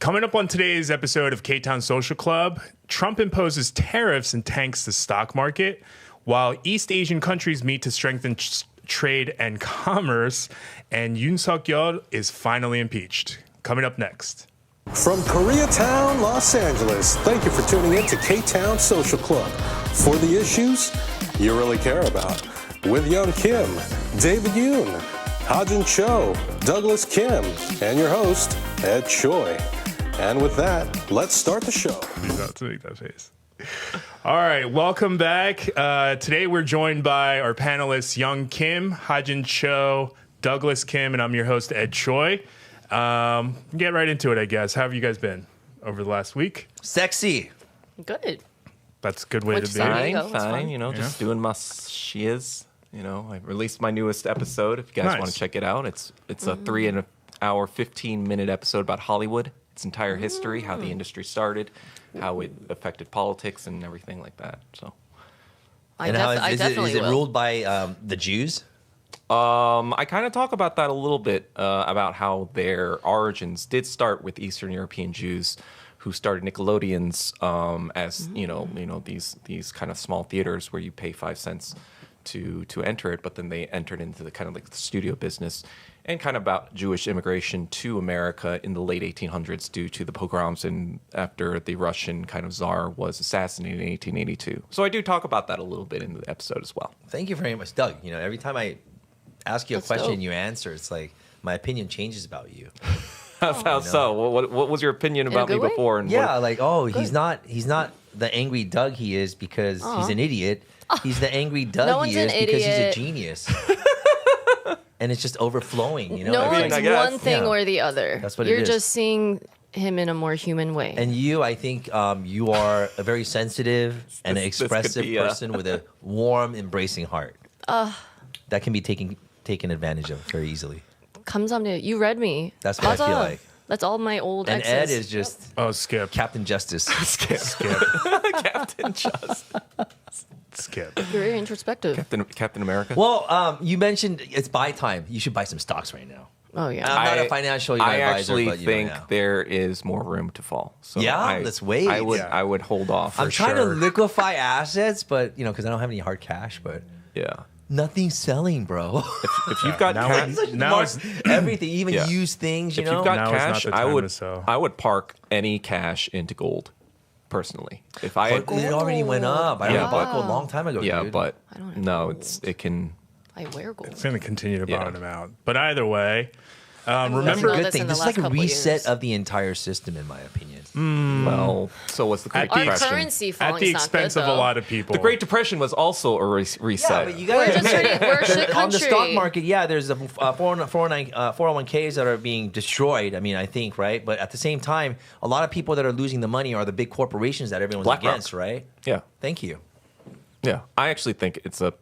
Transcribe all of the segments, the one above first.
Coming up on today's episode of Ktown Social Club, Trump imposes tariffs and tanks the stock market, while East Asian countries meet to strengthen trade and commerce, and Yoon Suk Yeol is finally impeached. Coming up next. From Koreatown, Los Angeles, thank you for tuning in to Ktown Social Club for the issues you really care about. With Young Kim, David Yoon, Hajin Cho, Douglas Kim, and your host, Ed Choi. And with that, let's start the show. Not to make that face. All right, welcome back. Today we're joined by our panelists, Young Kim, Hajin Cho, Douglas Kim, and I'm your host, Ed Choi. Get right into it, I guess. How have you guys been over the last week? Sexy. Good. That's a good way to be. Fine. Just doing my shiz. I released my newest episode. If you guys want to check it out, it's a 3 hour, 15-minute episode about Hollywood, its entire history, how the industry started, how it affected politics, and everything like that. So, Is it ruled by the Jews? Mm-hmm. I kind of talk about that a little bit about how their origins did start with Eastern European Jews who started Nickelodeons as these kind of small theaters where you pay 5 cents to enter it, but then they entered into the kind of like the studio business, and kind of about Jewish immigration to America in the late 1800s due to the pogroms and after the Russian kind of czar was assassinated in 1882. So I do talk about that a little bit in the episode as well. Thank you very much, Doug. Every time I ask you a question and you answer, it's like my opinion changes about you. How so? What was your opinion about me before? And he's not the angry Doug he is because he's an idiot. He's the angry Doug he is because he's a genius. And it's just overflowing, No one's one thing or the other. That's what You're it is. just seeing him in a more human way. And you, I think you are a very sensitive and expressive person with a warm, embracing heart. That can be taken advantage of very easily. You read me. That's what I feel like. That's all my old And exes. Ed is just Skip. Captain Justice. Skip. Captain Justice. Skip. You're very introspective. Captain America. Well, you mentioned it's buy time. You should buy some stocks right now. Oh, yeah. I'm not a financial I advisor, actually but think there is more room to fall. So let's wait. I would hold off. I'm trying to liquefy assets, but because I don't have any hard cash, but nothing's selling, bro. If you've got cash, everything, even used things, if you've got cash, I would park any cash into gold. Personally, it already went up. I bought gold a long time ago. Yeah, dude. but I don't it can. I wear gold. It's going to continue to bottom out. But either way, remember, that's a good thing. This is like a reset of the entire system, in my opinion. Well, so what's the Great Our Depression? currency falling at the expense of a lot of people. The Great Depression was also a reset. Yeah, but you guys we're a shit country. On the stock market, there's the 401ks that are being destroyed. I think, right? But at the same time, a lot of people that are losing the money are the big corporations that everyone's against, right? Yeah. Thank you. Yeah, I actually think it's a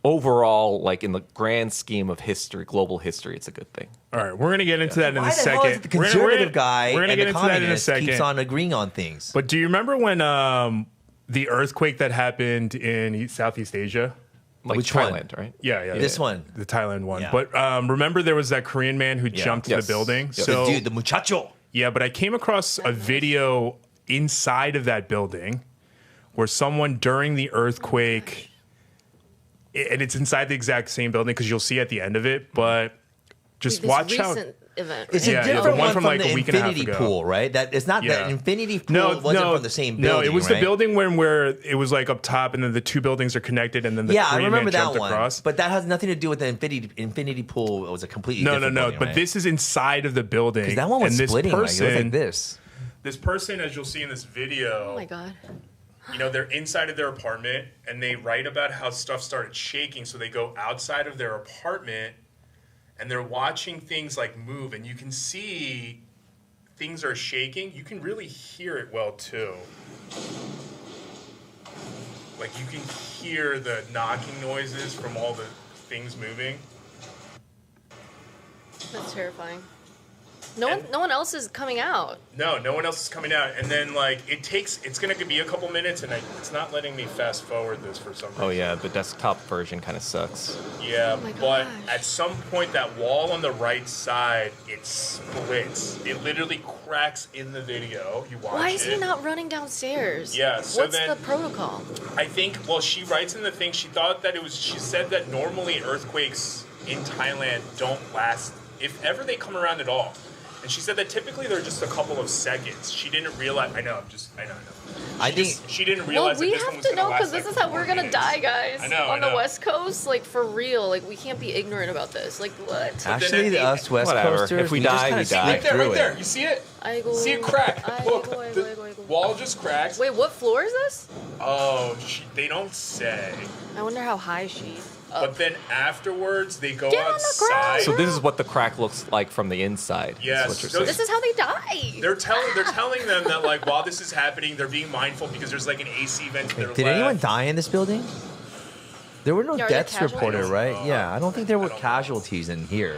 overall, like in the grand scheme of history, global history, it's a good thing. All right, we're going to get into that in a Why the second. hell is the conservative guy we're gonna and get the into that in a communist second. keeps on agreeing on things? But do you remember when the earthquake that happened in Southeast Asia? Like Which Thailand, one? right? Yeah. This one. The Thailand one. Yeah. But remember there was that Korean man who jumped to the building? Yes. So, The muchacho. yeah, but I came across a video inside of that building where someone during the earthquake, and it's inside the exact same building because you'll see at the end of it, but just watch how... Event, right? It's a Yeah, different the one one from from like the a week and a half infinity ago. pool, right? That it's not that infinity pool wasn't from the same building. No, it was right? the building where it was like up top, and then the two buildings are connected, and then the I Korean remember man that jumped one. across. But that has nothing to do with the infinity pool. It was a completely different building, But right? this is inside of the building. Because that one was and this splitting. person, It was like this. This person, as you'll see in this video, Oh, my God. they're inside of their apartment, and they write about how stuff started shaking, so they go outside of their apartment, and they're watching things like move, and you can see things are shaking. You can really hear it well, too. Like, you can hear the knocking noises from all the things moving. That's terrifying. No one else is coming out. No one else is coming out. And then, like, it's going to be a couple minutes, and it's not letting me fast forward this for some reason. Oh yeah, the desktop version kind of sucks. Yeah, my but gosh. at some point, that wall on the right side, it splits. It literally cracks in the video. You watch it. Why is he not running downstairs? Yeah, so What's then- the protocol? I think, well, she writes in the thing, she said that normally earthquakes in Thailand don't last, if ever they come around at all. And she said that typically they're just a couple of seconds. She didn't realize, I know. She didn't realize Well, we that this one have was to going to know last because this like is how 4 we're gonna minutes. die, guys. I know, On I the know. West Coast, like for real, like we can't be ignorant about this. Like what? Actually, us West Whatever. Coasters, If we just die, kinda we sneak die. Right there, through right it. there. You see it? I go, See it crack. I Look, go, I the go. wall just cracks. Wait, what floor is this? Oh, they don't say. I wonder how high she. But then afterwards, they go Get on the outside. ground. So this is what the crack looks like from the inside. Yes, is what you're so saying. This is how they die. They're telling them that, like, while this is happening, they're being mindful because there's like an AC vent to their Did left. anyone die in this building? There were no Yeah, are there deaths casualties? reported, right? Yeah, I don't think there were I don't know. casualties in here.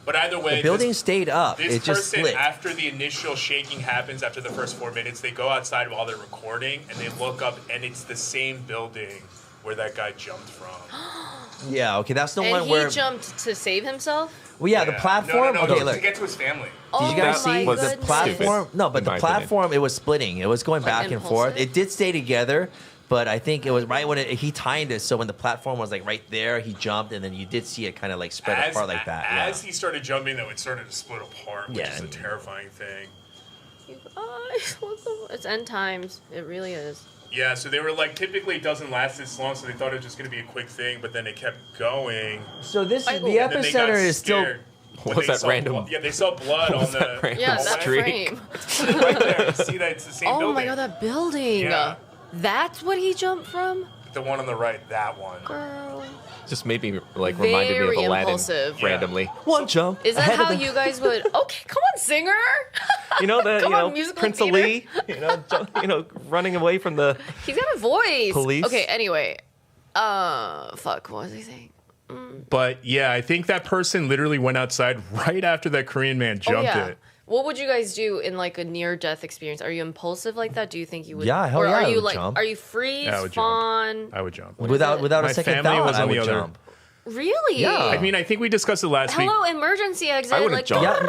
But either way, The building stayed up. This It just person, split. after the initial shaking happens, after the first 4 minutes, they go outside while they're recording and they look up, and it's the same building where that guy jumped from. Yeah, okay, that's the And one he where. jumped to save himself. Well, yeah, the platform. No, okay, to look. get to his family. Oh Did you guys my see was the goodness. platform? No, but In the my opinion. platform, it was splitting. It was going back and forth. impulsive? It did stay together, but I think it was right when he timed it. So when the platform was like right there, he jumped, and then you did see it kind of like spread apart like that. As he started jumping, though, it started to split apart, which Yeah, is I a mean- terrifying thing. You guys, what the? It's end times. It really is. Yeah, so they were like, typically it doesn't last this long, so they thought it was just going to be a quick thing, but then it kept going. So this I is go- the And then they got epicenter is still. scared when What's they that saw random- blood. Yeah, they saw blood on the random Yeah, that streak. frame. right there. You see that? It's the same Oh building. my god, that building. Yeah. That's what he jumped from? The one on the right, that one. Girl. Just made me like reminded me of Very Aladdin impulsive. randomly. Yeah. One jump. Is that ahead of how the- you guys would? Okay, come on, singer. You know the Come you on, know musical Prince theater. Ali, running away from the. He's got a voice. Police? Okay, anyway. Fuck, what was he saying? But yeah, I think that person literally went outside right after that Korean man jumped it. What would you guys do in like a near-death experience? Are you impulsive like that? Do you think you would? Yeah, hell or yeah, are I you would like? jump. Are you freeze, Yeah, I would fawn? jump. I would jump. Without it? without My a second family thought, was I on the would other- jump. Really? Yeah. I mean, I think we discussed it last week. Hello, emergency exit. I would've like, jumped. Yeah.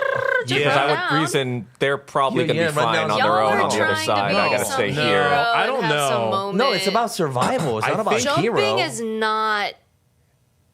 just Because run I down. would reason they're probably Yeah, going to yeah, be run fine down on the their road. own Y'all on are the other trying side. to be I got to some stay No. here. hero I and don't have some know. moment. No, it's about survival. It's I not about think- hero. Jumping is not.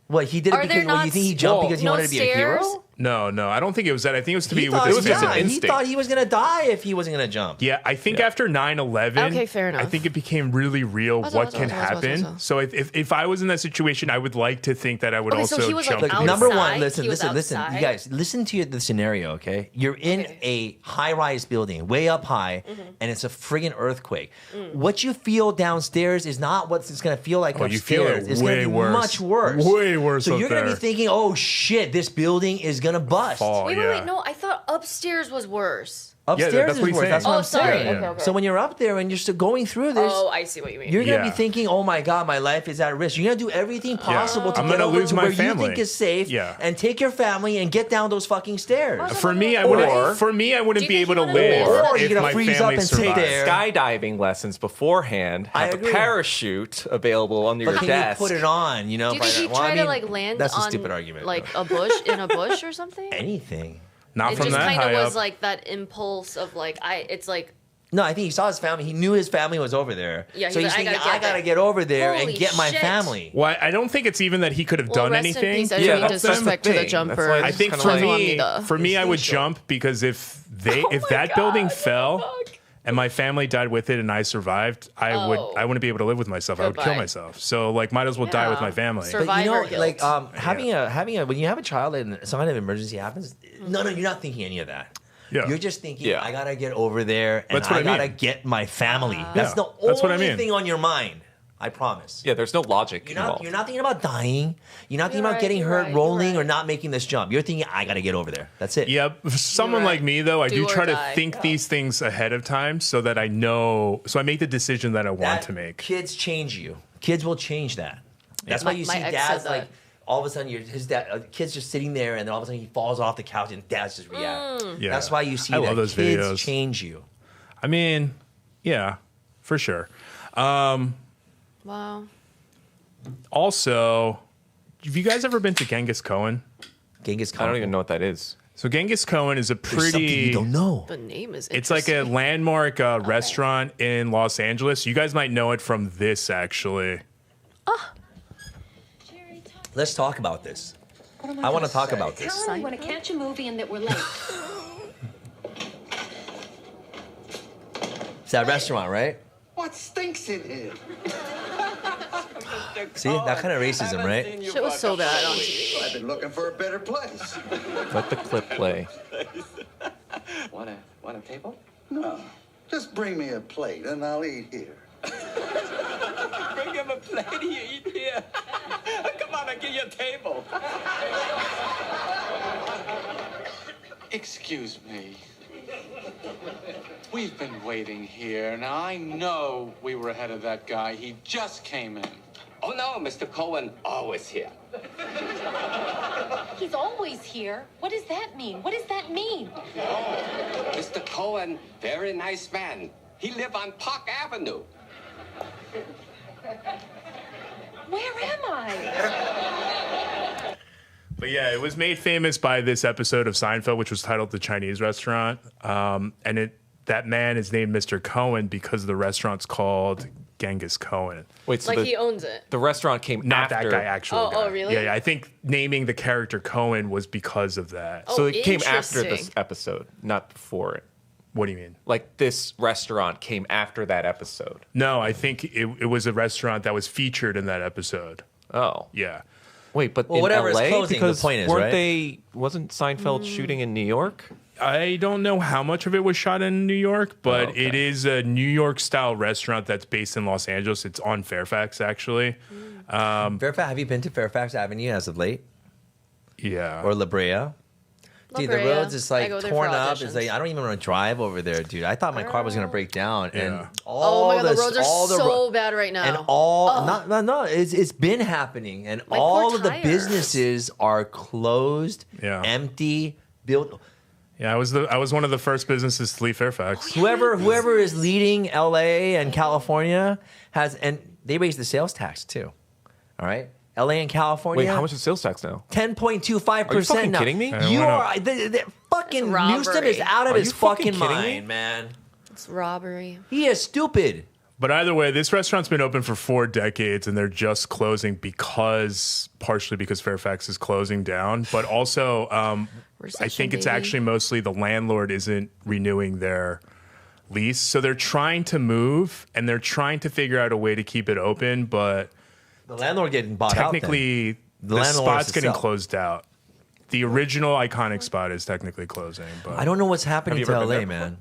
What he did it Are there because well, you not think he jumped Well, because he no wanted to be a stairs? hero? No, I don't think it was that. I think it was to be He with thought, his was just an yeah, he instinct. thought he was gonna die if he wasn't gonna jump. Yeah, I think after 9/11, Okay, fair enough. I think it became really real what can happen. So if I was in that situation, I would like to think that I would Okay, so also he was, like, jump. Look, in. number outside? one, listen. He was You outside? guys, listen to the scenario, okay? You're in Okay. a high-rise building, way up high, and it's a friggin' earthquake. What you feel downstairs is not what it's gonna feel like Oh, upstairs. you feel it it's way gonna be worse. much worse. Way worse So up you're gonna be there. thinking, oh shit, this building is gonna bust. Fall. Wait, yeah. wait, no. I thought upstairs was worse. Upstairs that's is what he's worse. saying. That's what Oh, I'm sorry. saying. Okay. So when you're up there and you're still going through this, Oh, I see what you mean. you're gonna Yeah. be thinking, "Oh my God, my life is at risk." You're gonna do everything possible to I'm get gonna over lose to my where you family. think is safe, Yeah. and take your family and get down those fucking stairs. What's For me, I Or- wouldn't. For me, I wouldn't Do be you able think to you wanna live live? Or if you're gonna my freeze family up and sit survived. there. Skydiving lessons beforehand. I Have agree. a parachute available under But your can desk. you put it on? You know, Do you by think that- he'd well, I try mean, to like land that's on a stupid argument. like though. a bush in a bush or something? Anything. Not It from just that kind high of up. was like that impulse of like it's like No, I think he saw his family. He knew his family was over there. Yeah, so he's he's like, I thinking, gotta I get gotta there." get over there Holy and get my shit. family. well, I don't think it's even that he could have well, done rest in anything. peace. I Yeah, didn't mean that's the disrespect to the thing. jumper. That's why I think Kinda for like- me, the for me, I would instinctual. jump because if Oh my that building God, what the fell fuck? and my family died with it and I survived, I Oh. wouldn't be able to live with myself. I would kill Goodbye. myself. So like, might as well die with Yeah. my family. Sur- But you know, Survivor guilt. like having a when you have a child and some kind of emergency happens, no, you're not thinking any of that. Yeah. You're just thinking, Yeah. I gotta get over there and That's what I I mean. gotta get my family. That's Yeah, the that's what I only mean. thing on your mind. I promise. Yeah, there's no logic You're not, involved. you're not thinking about dying. You're not thinking You're about getting right, hurt, you're right, rolling, you're or not making this jump. You're thinking, I gotta get over there. That's it. Yeah, for someone You're like right. me though, I do Do or try to die. think these things ahead of time so that I know. So I make the decision that I want That to make. Kids change you. Kids will change that. That's Yeah. why you My see ex dads said like, that. all of a sudden his dad, kid's just sitting there, and then all of a sudden he falls off the couch, and dad's just reacting. Yeah. That's why you see I that love those kids videos. change you. I mean, yeah, for sure. Wow. Also, have you guys ever been to Genghis Cohen? Genghis Khan. I don't even know what that is. So Genghis Cohen is a There's something you pretty. don't know. The name is It's like a landmark restaurant in Los Angeles. You guys might know it from this, actually. Let's talk about this. I want to talk about this. Tell him we want to catch a movie and that we're late. It's that restaurant, right? What stinks in here? See, that kind of racism, right? Shit was so bad on TV. I've been looking for a better place. Let the clip play. Want a table? No. Just bring me a plate and I'll eat here. Bring him a plate, you eat here. Come on, I'll give you a table. Excuse me. We've been waiting here. Now, I know we were ahead of that guy. He just came in. Oh no, Mr. Cohen, always here. He's always here. What does that mean? What does that mean? Mr. Cohen, very nice man. He live on Park Avenue. Where am I? But yeah, it was made famous by this episode of Seinfeld, which was titled "The Chinese Restaurant," and that man is named Mr. Cohen because the restaurant's called Genghis Cohen. Wait, so Like he owns it. the restaurant came Not after. that guy, actual guy. Oh, really? Yeah, I think naming the character Cohen was because of that. So it came after interesting. this episode, not before it. What do you mean? Like this restaurant came after that episode. No, I think it was a restaurant that was featured in that episode. Oh. Yeah. Wait, but Well, in whatever is LA? closing, the because point is, weren't right? they? Wasn't Seinfeld shooting in New York? I don't know how much of it was shot in New York, but okay. it is a New York style restaurant that's based in Los Angeles. It's on Fairfax, actually. Fairfax, have you been to Fairfax Avenue as of late? Yeah. Or La Brea? Dude, the Brea. roads is I like go there torn for up. auditions. It's like I don't even want to drive over there, dude. I thought my car was gonna break down, and Yeah. all Oh my god, the roads are all the so bad right now. and all no, it's been happening, and My all poor of the tires. businesses are closed, Yeah. empty, built. Yeah, I was one of the first businesses to leave Fairfax. Whoever is leading LA and California and they raise the sales tax too. All right, LA and California. Wait, how much is sales tax now? 10.25% Are you fucking now. kidding me? You went are the fucking It's Newsom robbery. is out of Are his you fucking fucking kidding me? mind, man. It's robbery. He is stupid. But either way, this restaurant's been open for 4 decades, and they're just closing partially because Fairfax is closing down, but also I Recession, think it's baby. actually mostly the landlord isn't renewing their lease. So they're trying to move, and they're trying to figure out a way to keep it open, but The landlord getting bought out. technically the landlord spot's has to getting sell. closed out. The original iconic spot is technically closing, but I don't know what's happening Have to you ever been LA, there man.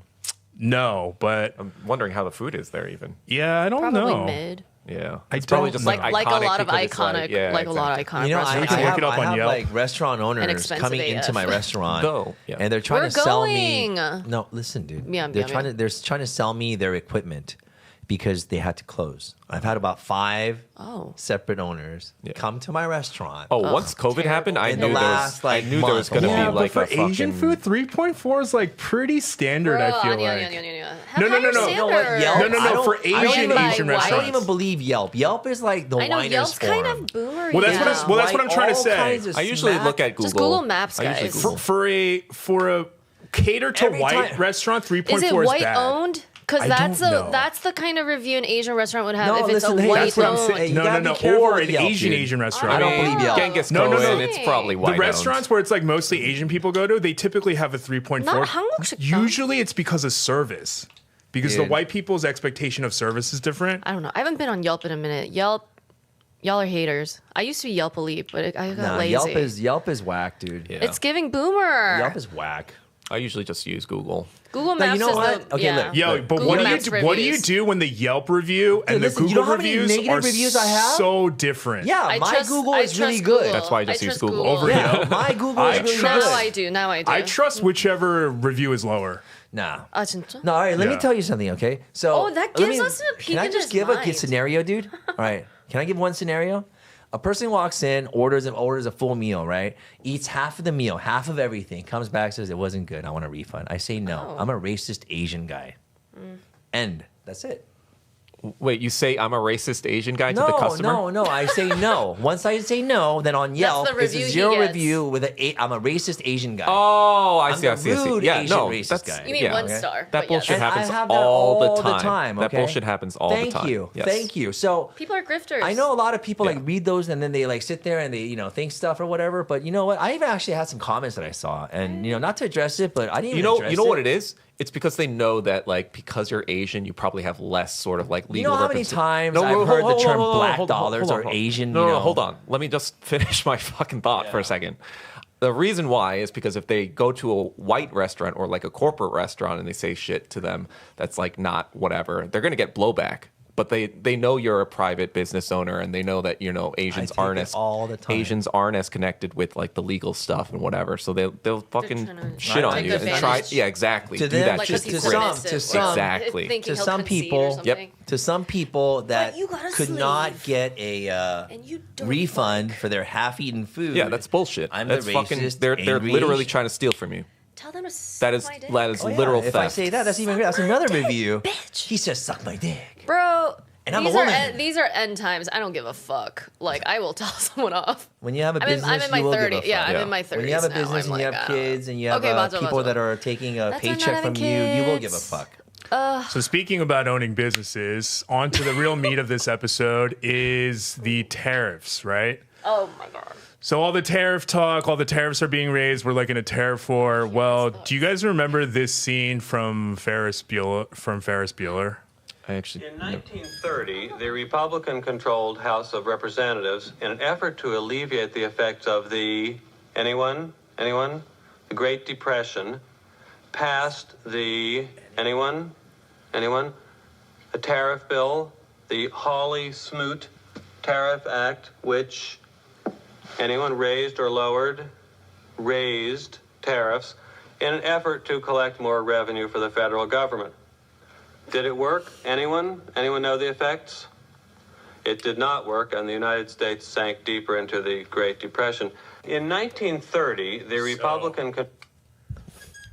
no, but I'm wondering how the food is there even. yeah, I don't Probably know. mid. Yeah. I It's probably don't just know. Like a iconic lot of because it's iconic, yeah, like a lot of exactly. iconic You know, restaurants. can look have, it up I on have Yelp. like restaurant owners Inexpensive coming AF. into my restaurant, Go, yeah. and they're trying We're to sell me. going. No, listen, dude. Yeah, they're yeah, trying yeah. to trying to sell me their equipment because they had to close. I've had about 5 separate owners come to my restaurant. Oh, once COVID happened, I In knew the last, I like, knew there was month. going to Yeah, be like but for a Asian fucking food, 3.4 is like pretty standard. I feel like. No, no, no, no. You know what? Yelp. No, no, no, I don't- for I don't Asian even- Asian I restaurants. don't even believe Yelp. Yelp is like the I know winer's Yelp's forum. kind of boomery. Well, that's now. that's what I'm trying to all say. kinds of I usually smack- look at Google. Just Google Maps, I usually guys. Google. For a cater to Every white time- restaurant, 3.4 Is is, it white bad. owned? Because I that's don't know. that's the kind of review an Asian restaurant would have No, if it's listen, a hey, white That's what I'm owned. saying. Hey, you No, no, gotta no. be careful Or with an Yelp, Asian dude. Asian restaurant. I don't believe Yelp. Genghis No, no, Cohen, no. it's probably The white restaurants where it's like mostly Asian people go to, they typically have a 3.4. Not 한국식. Usually it's because of service. Because the Dude. white people's expectation of service is different. I don't know. I haven't been on Yelp in a minute. Yelp, y'all are haters. I used to be Yelp elite, but I got Nah, lazy. Yelp is whack, dude. Yeah. It's giving boomer. Yelp is whack. I usually just use Google. Google No, you Maps know is what? the Okay, yeah. look. Yo, but Google what do you Maps do, what do you reviews. do when the Yelp review and listen, the you know Google how many reviews negative are reviews I have? so different? Yeah, I my trust- Google I is really trust good. Google. That's why I just use trust Google. Over Yeah, Yelp. my Google I is really trust- Now good. I do. Now I do. I trust whichever review is lower. Nah. Ah, 진짜? No, all right, let me Yeah. tell you something, okay? So Oh, that let gives me- us a peek Can I into just his give a mind. scenario, dude? All right. Can I give one scenario? A person walks in, orders a full meal, right? Eats half of the meal, half of everything, comes back, says it wasn't good. I want a refund. I say no. I'm a racist Asian guy. End. That's it. Wait, you say I'm a racist Asian guy to the customer? No. I say no. Once I say no, then on Yelp, it's a 0 review with I'm a racist Asian guy. Oh, I see. Yeah, Asian racist guy. You mean 1 star. That bullshit happens I have that all the time. Okay? That bullshit happens all the time. Thank you. Yes. Thank you. So people are grifters. I know a lot of people like read those and then they like sit there and they think stuff or whatever. But you know what? I even actually had some comments that I saw, and not to address it, but I didn't. Even address you know what it is? It's because they know that, like, because you're Asian, you probably have less sort of like legal. You know how many times I've heard the term black dollars or Asian? No, hold on. Let me just finish my fucking thought for a second. The reason why is because if they go to a white restaurant or like a corporate restaurant and they say shit to them that's like not whatever, they're gonna get blowback. But they know you're a private business owner, and they know that Asians aren't as connected with like the legal stuff and whatever. So they'll fucking shit on you and try. Yeah, exactly. To do them, that like shit. to some, exactly. To some people, to some people that could sleeve. not get a refund for their half-eaten food. Yeah, that's bullshit. That's racist. They're literally trying to steal from you. Tell them to suck That is my dick. literal theft. If I say that, that's even great. That's another review. Bitch. He says, "Suck my dick." Bro, and I'm a woman. These are end times. I don't give a fuck. Like, I will tell someone off. When you have a business, I'm in my you will 30s. give a fuck. Yeah, I'm in my 30s. When you have a now, business I'm and you like, have kids and you have people that are taking a paycheck from you will give a fuck. So speaking about owning businesses, on to the real meat of this episode is the tariffs, right? Oh my god. So all the tariff talk, all the tariffs are being raised. We're like in a tariff war. Well, do you guys remember this scene from Ferris Bueller? I actually. In 1930, the Republican-controlled House of Representatives, in an effort to alleviate the effects of the the Great Depression, passed the a tariff bill, the Hawley-Smoot Tariff Act, which raised or lowered tariffs in an effort to collect more revenue for the federal government. Did it work? Anyone know the effects? It did not work, and the United States sank deeper into the Great Depression. In 1930, the Republican...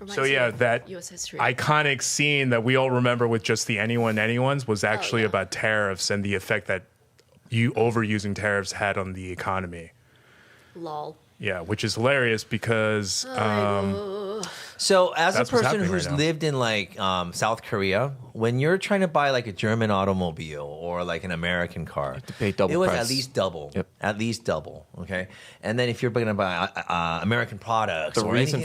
So yeah, that US history. iconic scene that we all remember with just the anyones was actually about tariffs and the effect that overusing tariffs had on the economy. Lol. Yeah, which is hilarious because so as a person who's right lived in like South Korea, when you're trying to buy like a German automobile or like an American car, to pay double it was price. at least double. Yep. At least double. Okay, and then if you're going to buy American products, The reason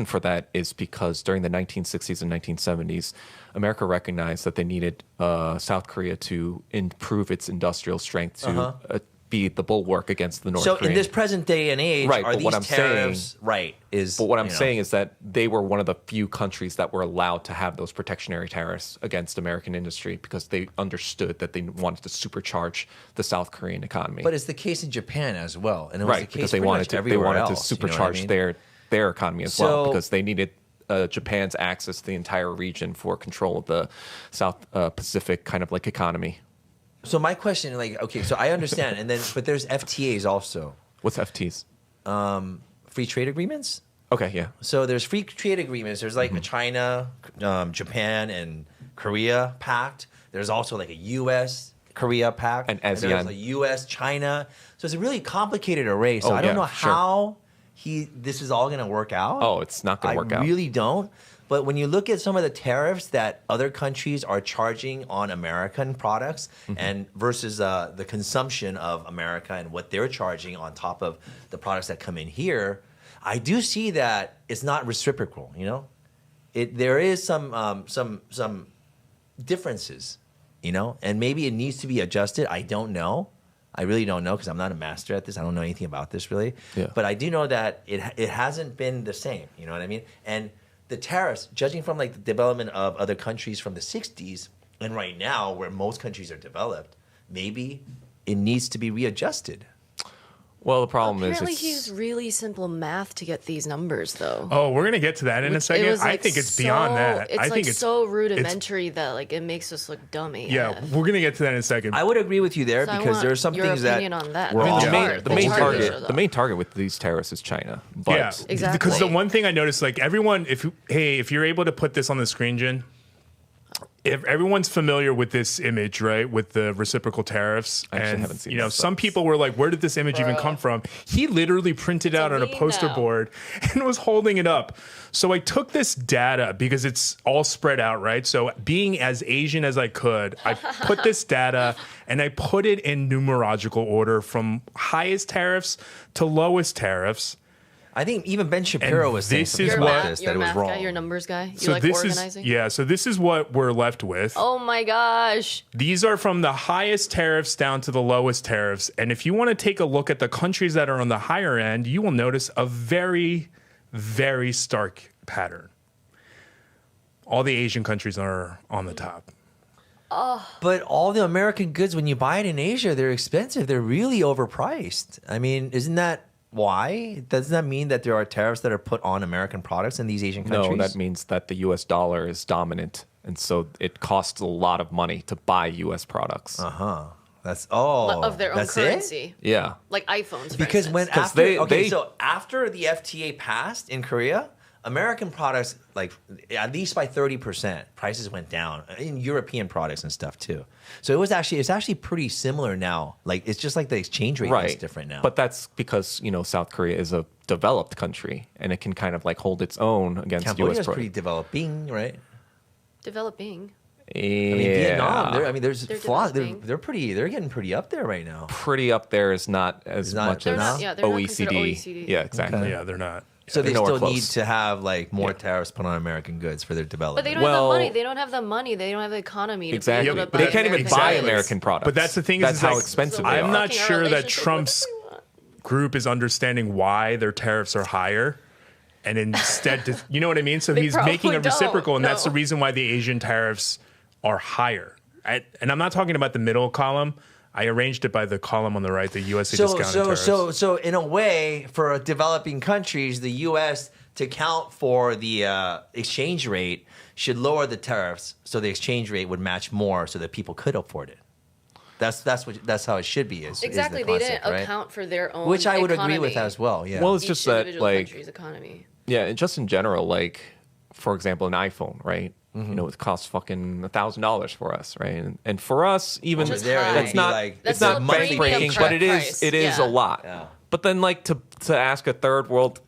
for that is because during the 1960s and 1970s, America recognized that they needed South Korea to improve its industrial strength to be the bulwark against the North Korean. So in this present day and age, are these tariffs But what I'm saying is that they were one of the few countries that were allowed to have those protectionary tariffs against American industry because they understood that they wanted to supercharge the South Korean economy. But it's the case in Japan as well, and it was the case because they wanted to supercharge their economy as well because they needed Japan's access to the entire region for control of the South Pacific kind of like economy. So my question, like, okay, so I understand, but there's FTAs also. What's FTs? Free trade agreements. Okay, yeah. So there's free trade agreements. There's like a China, Japan, and Korea pact. There's also like a U.S. Korea pact, and ASEAN. There's a U.S. China. So it's a really complicated array. So I don't know how this is all going to work out. Oh, it's not going to work out. I really don't. But when you look at some of the tariffs that other countries are charging on American products and versus the consumption of America and what they're charging on top of the products that come in here, I do see that it's not reciprocal. There is some differences, and maybe it needs to be adjusted. I don't know. I really don't know because I'm not a master at this. I don't know anything about this really. Yeah. But I do know that it hasn't been the same. You know what I mean? And the tariffs, judging from like the development of other countries from the 60s and right now where most countries are developed, maybe it needs to be readjusted. Well, the problem Apparently, is he used really simple math to get these numbers, though. Oh, we're gonna get to that in a second. I think it's beyond that. It's I think it's so rudimentary that like it makes us look dummy. Yeah, we're gonna get to that in a second. I would agree with you there So I because want there are some your things opinion that on that. we're The all chart- the main chart target. picture, though. The main target with these terrorists is China. But Yeah, Exactly. Because the one thing I noticed, like everyone, if you're able to put this on the screen, Jen, if everyone's familiar with this image, right, with the reciprocal tariffs, I actually and haven't seen you know, this, some but- people were like, "Where did this image even come from?" He literally printed out on a meme poster now. board and was holding it up. So I took this data because it's all spread out, right? So being as Asian as I could, I put this data and I put it in numerological order from highest tariffs to lowest tariffs. I think even Ben Shapiro was saying this something is You're a what- about math, this, you're that a it was math wrong. guy, you're a numbers guy. You So like this organizing? so this is what we're left with. Oh my gosh. These are from the highest tariffs down to the lowest tariffs. And if you want to take a look at the countries that are on the higher end, you will notice a very, very stark pattern. All the Asian countries are on the top. But all the American goods, when you buy it in Asia, they're expensive. They're really overpriced. I mean, isn't that why? Doesn't that mean that there are tariffs that are put on American products in these Asian countries? no, that means that the U.S. dollar is dominant, and so it costs a lot of money to buy U.S. products. That's Of their own that's it? currency. Yeah. Like iPhones, for Because when instance. after so after the FTA passed in Korea, American products, like at least by 30%, prices went down in European products and stuff too. So it's actually pretty similar now. Like it's just like the exchange rate is different now. But that's because South Korea is a developed country and it can kind of like hold its own against Cambodia U.S. is pretty developing, right? Developing. I mean, Vietnam. They're Flaws. developing. They're getting pretty up there right now. pretty up there is not as not- much they're as not- yeah, they're not considered OECD. OECD. Yeah, exactly. Yeah, they're not. So they they're nowhere still need close. to have like more tariffs put on American goods for their But development. they don't have Well- the money. They don't have the money. They don't have the economy to Exactly. be able to But buy they can't even American buy goods. American products. But that's the thing. That's is how like, expensive they I'm are. not Fucking our sure that relationship with Trump's group is understanding why their tariffs are higher. And instead, you know what I mean? So They he's making a probably reciprocal, don't, and that's the no. reason why the Asian tariffs are higher. And I'm not talking about the middle column. I arranged it by the column on the right, the USA discounted tariffs. So in a way, for developing countries, the U.S. to count for the exchange rate should lower the tariffs so the exchange rate would match more, so that people could afford it. That's how it should be. Exactly. Is the They concept, didn't right? account for their own Which I would economy. agree with as well. Yeah. Well, it's Each just that individual like country's economy. yeah, and just in general, like for example, an iPhone, right? It costs fucking $1,000 for us, right? And for us, even Which is there, high. that's not like That's it's not still premium breathtaking, but it is price. it is Yeah. a lot. Yeah. But then like to ask a third world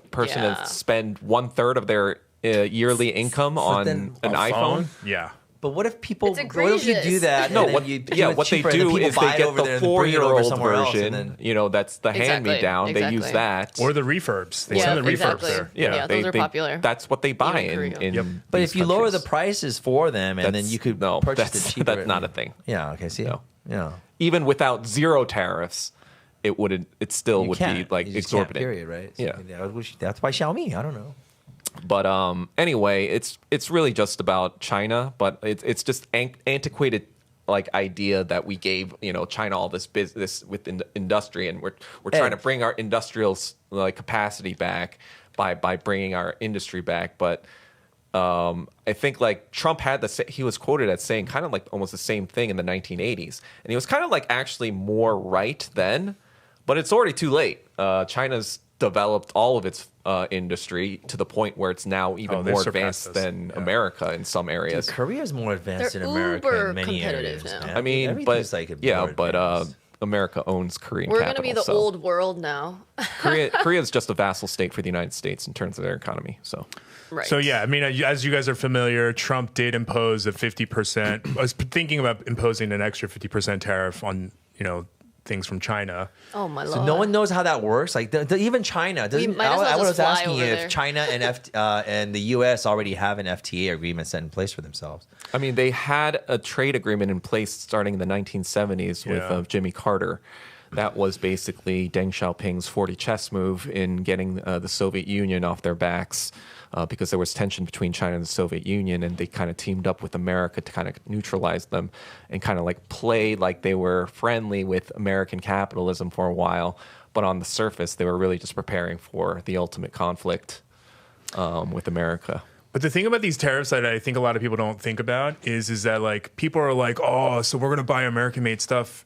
person Yeah. to spend 1/3 of their yearly income on then- an A iPhone. phone? Yeah. But what if people? It's What if you do egregious. that? No, and then what you yeah, it what they cheaper, and then do people is buy they it get over the there and bring it over 4-year-old somewhere else, version. and then- That's the hand me down. They use Exactly. that. Or the refurbs. They Yeah, send the refurbs exactly. there. Yeah, those are popular. That's what they buy Even in. Korea. in But these if you lower the countries. prices for them, and then That's- you could no, purchase that's, it cheaper. that's not a thing. Yeah. Okay. See. No. Yeah. Even without zero tariffs, it still You would can't. be like You just can't, exorbitant. period. Right. So, Yeah. That's why Xiaomi. I don't know. But anyway, it's really just about China, but it's just antiquated like idea that we gave China all this business with industry, and we're trying to bring our industrial like capacity back by bringing our industry back. But I think like Trump had he was quoted as saying kind of like almost the same thing in the 1980s, and he was kind of like actually more right then, but it's already too late. China's developed all of its industry to the point where it's now even they more surpassed advanced us. than America in some areas. Korea's more advanced They're than America uber in many competitive areas. now. man. I mean, Everything's but like yeah, more but advanced. America owns Korean We're capital. gonna be the so old world now. Korea is just a vassal state for the United States in terms of their economy. So Right. So yeah, I mean, as you guys are familiar, Trump did impose a 50%. I was thinking about imposing an extra 50% tariff on things from China. Oh my lord. So no one knows how that works. Like even China doesn't. might as well I was just fly asking over you there. if China and the U.S. already have an FTA agreement set in place for themselves. I mean, they had a trade agreement in place starting in the 1970s with Yeah. Jimmy Carter. That was basically Deng Xiaoping's 40 chess move in getting the Soviet Union off their backs. because there was tension between China and the Soviet Union, and they kind of teamed up with America to kind of neutralize them and kind of like play like they were friendly with American capitalism for a while. But on the surface, they were really just preparing for the ultimate conflict with America. But the thing about these tariffs that I think a lot of people don't think about is that like people are like, oh, so we're going to buy American-made stuff.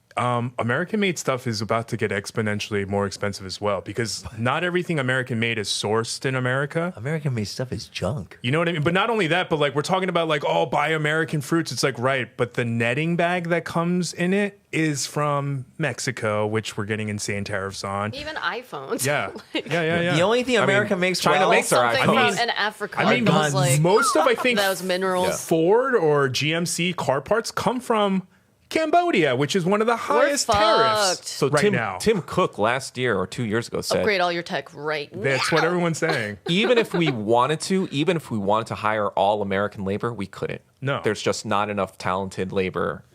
American-made stuff is about to get exponentially more expensive as well because not everything American-made is sourced in America. American-made stuff is junk. You know what I mean? But not only that, but like we're talking about like, oh, buy American fruits. It's like, right. But the netting bag that comes in it is from Mexico, which we're getting insane tariffs on. Even iPhones. Yeah. Yeah. The only thing America makes China well, makes our something iPhones. from in Africa. I mean, those, like, most of, I think, those minerals. Ford or GMC car parts come from Cambodia, which is one of the highest tariffs So right now. Tim Cook last year or 2 years ago said, Upgrade all your tech right now. That's what everyone's saying. even if we wanted to hire all American labor, we couldn't. No. There's just not enough talented labor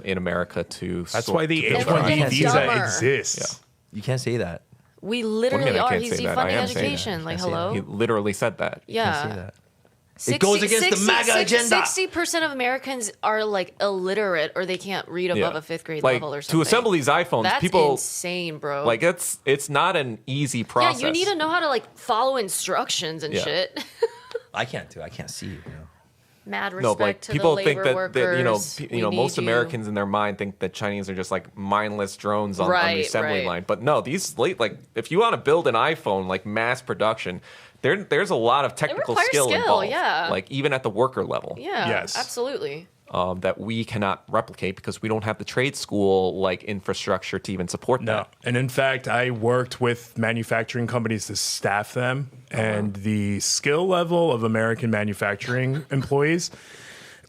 in America to. That's why the we're getting H-1B visa dumber. exists. You can't say that. We What do you literally mean I are. can't He's say that? defunding I am saying education. that. Like, I see that. hello? He literally said that. You can't say Yeah. that. It goes against the MAGA agenda. 60% of Americans are like illiterate or they can't read above a fifth grade Like, level or something. to assemble these iPhones, That's people insane, bro. like it's not an easy process. Yeah, you need to know how to like follow instructions and Yeah. shit. I can't do. I can't see you. Mad No, respect but like to people the think labor that, workers. that We most need you. Americans in their mind think that Chinese are just like mindless drones on the Right, assembly right. line. But no, these like if you want to build an iPhone like mass production, there's a lot of technical requires skill skill, involved. yeah. Like even at the worker level. Yeah, Yes. absolutely. That we cannot replicate because we don't have the trade school like infrastructure to even support No. that. And in fact, I worked with manufacturing companies to staff them, and the skill level of American manufacturing employees,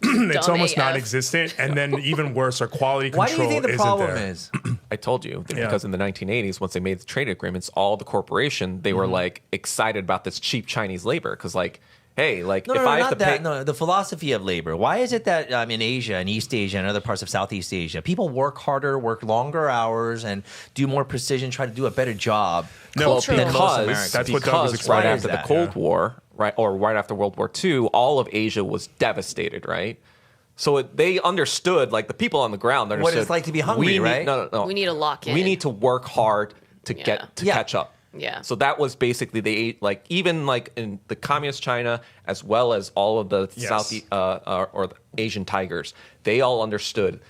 it's Dumb almost AF. non-existent. And then even worse, our quality Why control do you think the isn't problem there. is? I told you that Yeah. because in the 1980s, once they made the trade agreements, all the corporation they were Mm-hmm. like excited about this cheap Chinese labor because like, hey, like No, if no, I have not to that. pay, No, the philosophy of labor. Why is it that in Asia and East Asia and other parts of Southeast Asia, people work harder, work longer hours, and do more precision, try to do a better job? No, than most because Americans? That's what Doug was because right explaining. after the Why is that? Cold War, right, or right after World War II, all of Asia was devastated, right? So they understood, like the people on the ground understood What it's like to be hungry, we need- right? No. We need to lock in. We need to work hard to Yeah. get to Yeah. catch up. Yeah. So that was basically like even like in the communist China as well as all of the Yes. or the Asian tigers, they all understood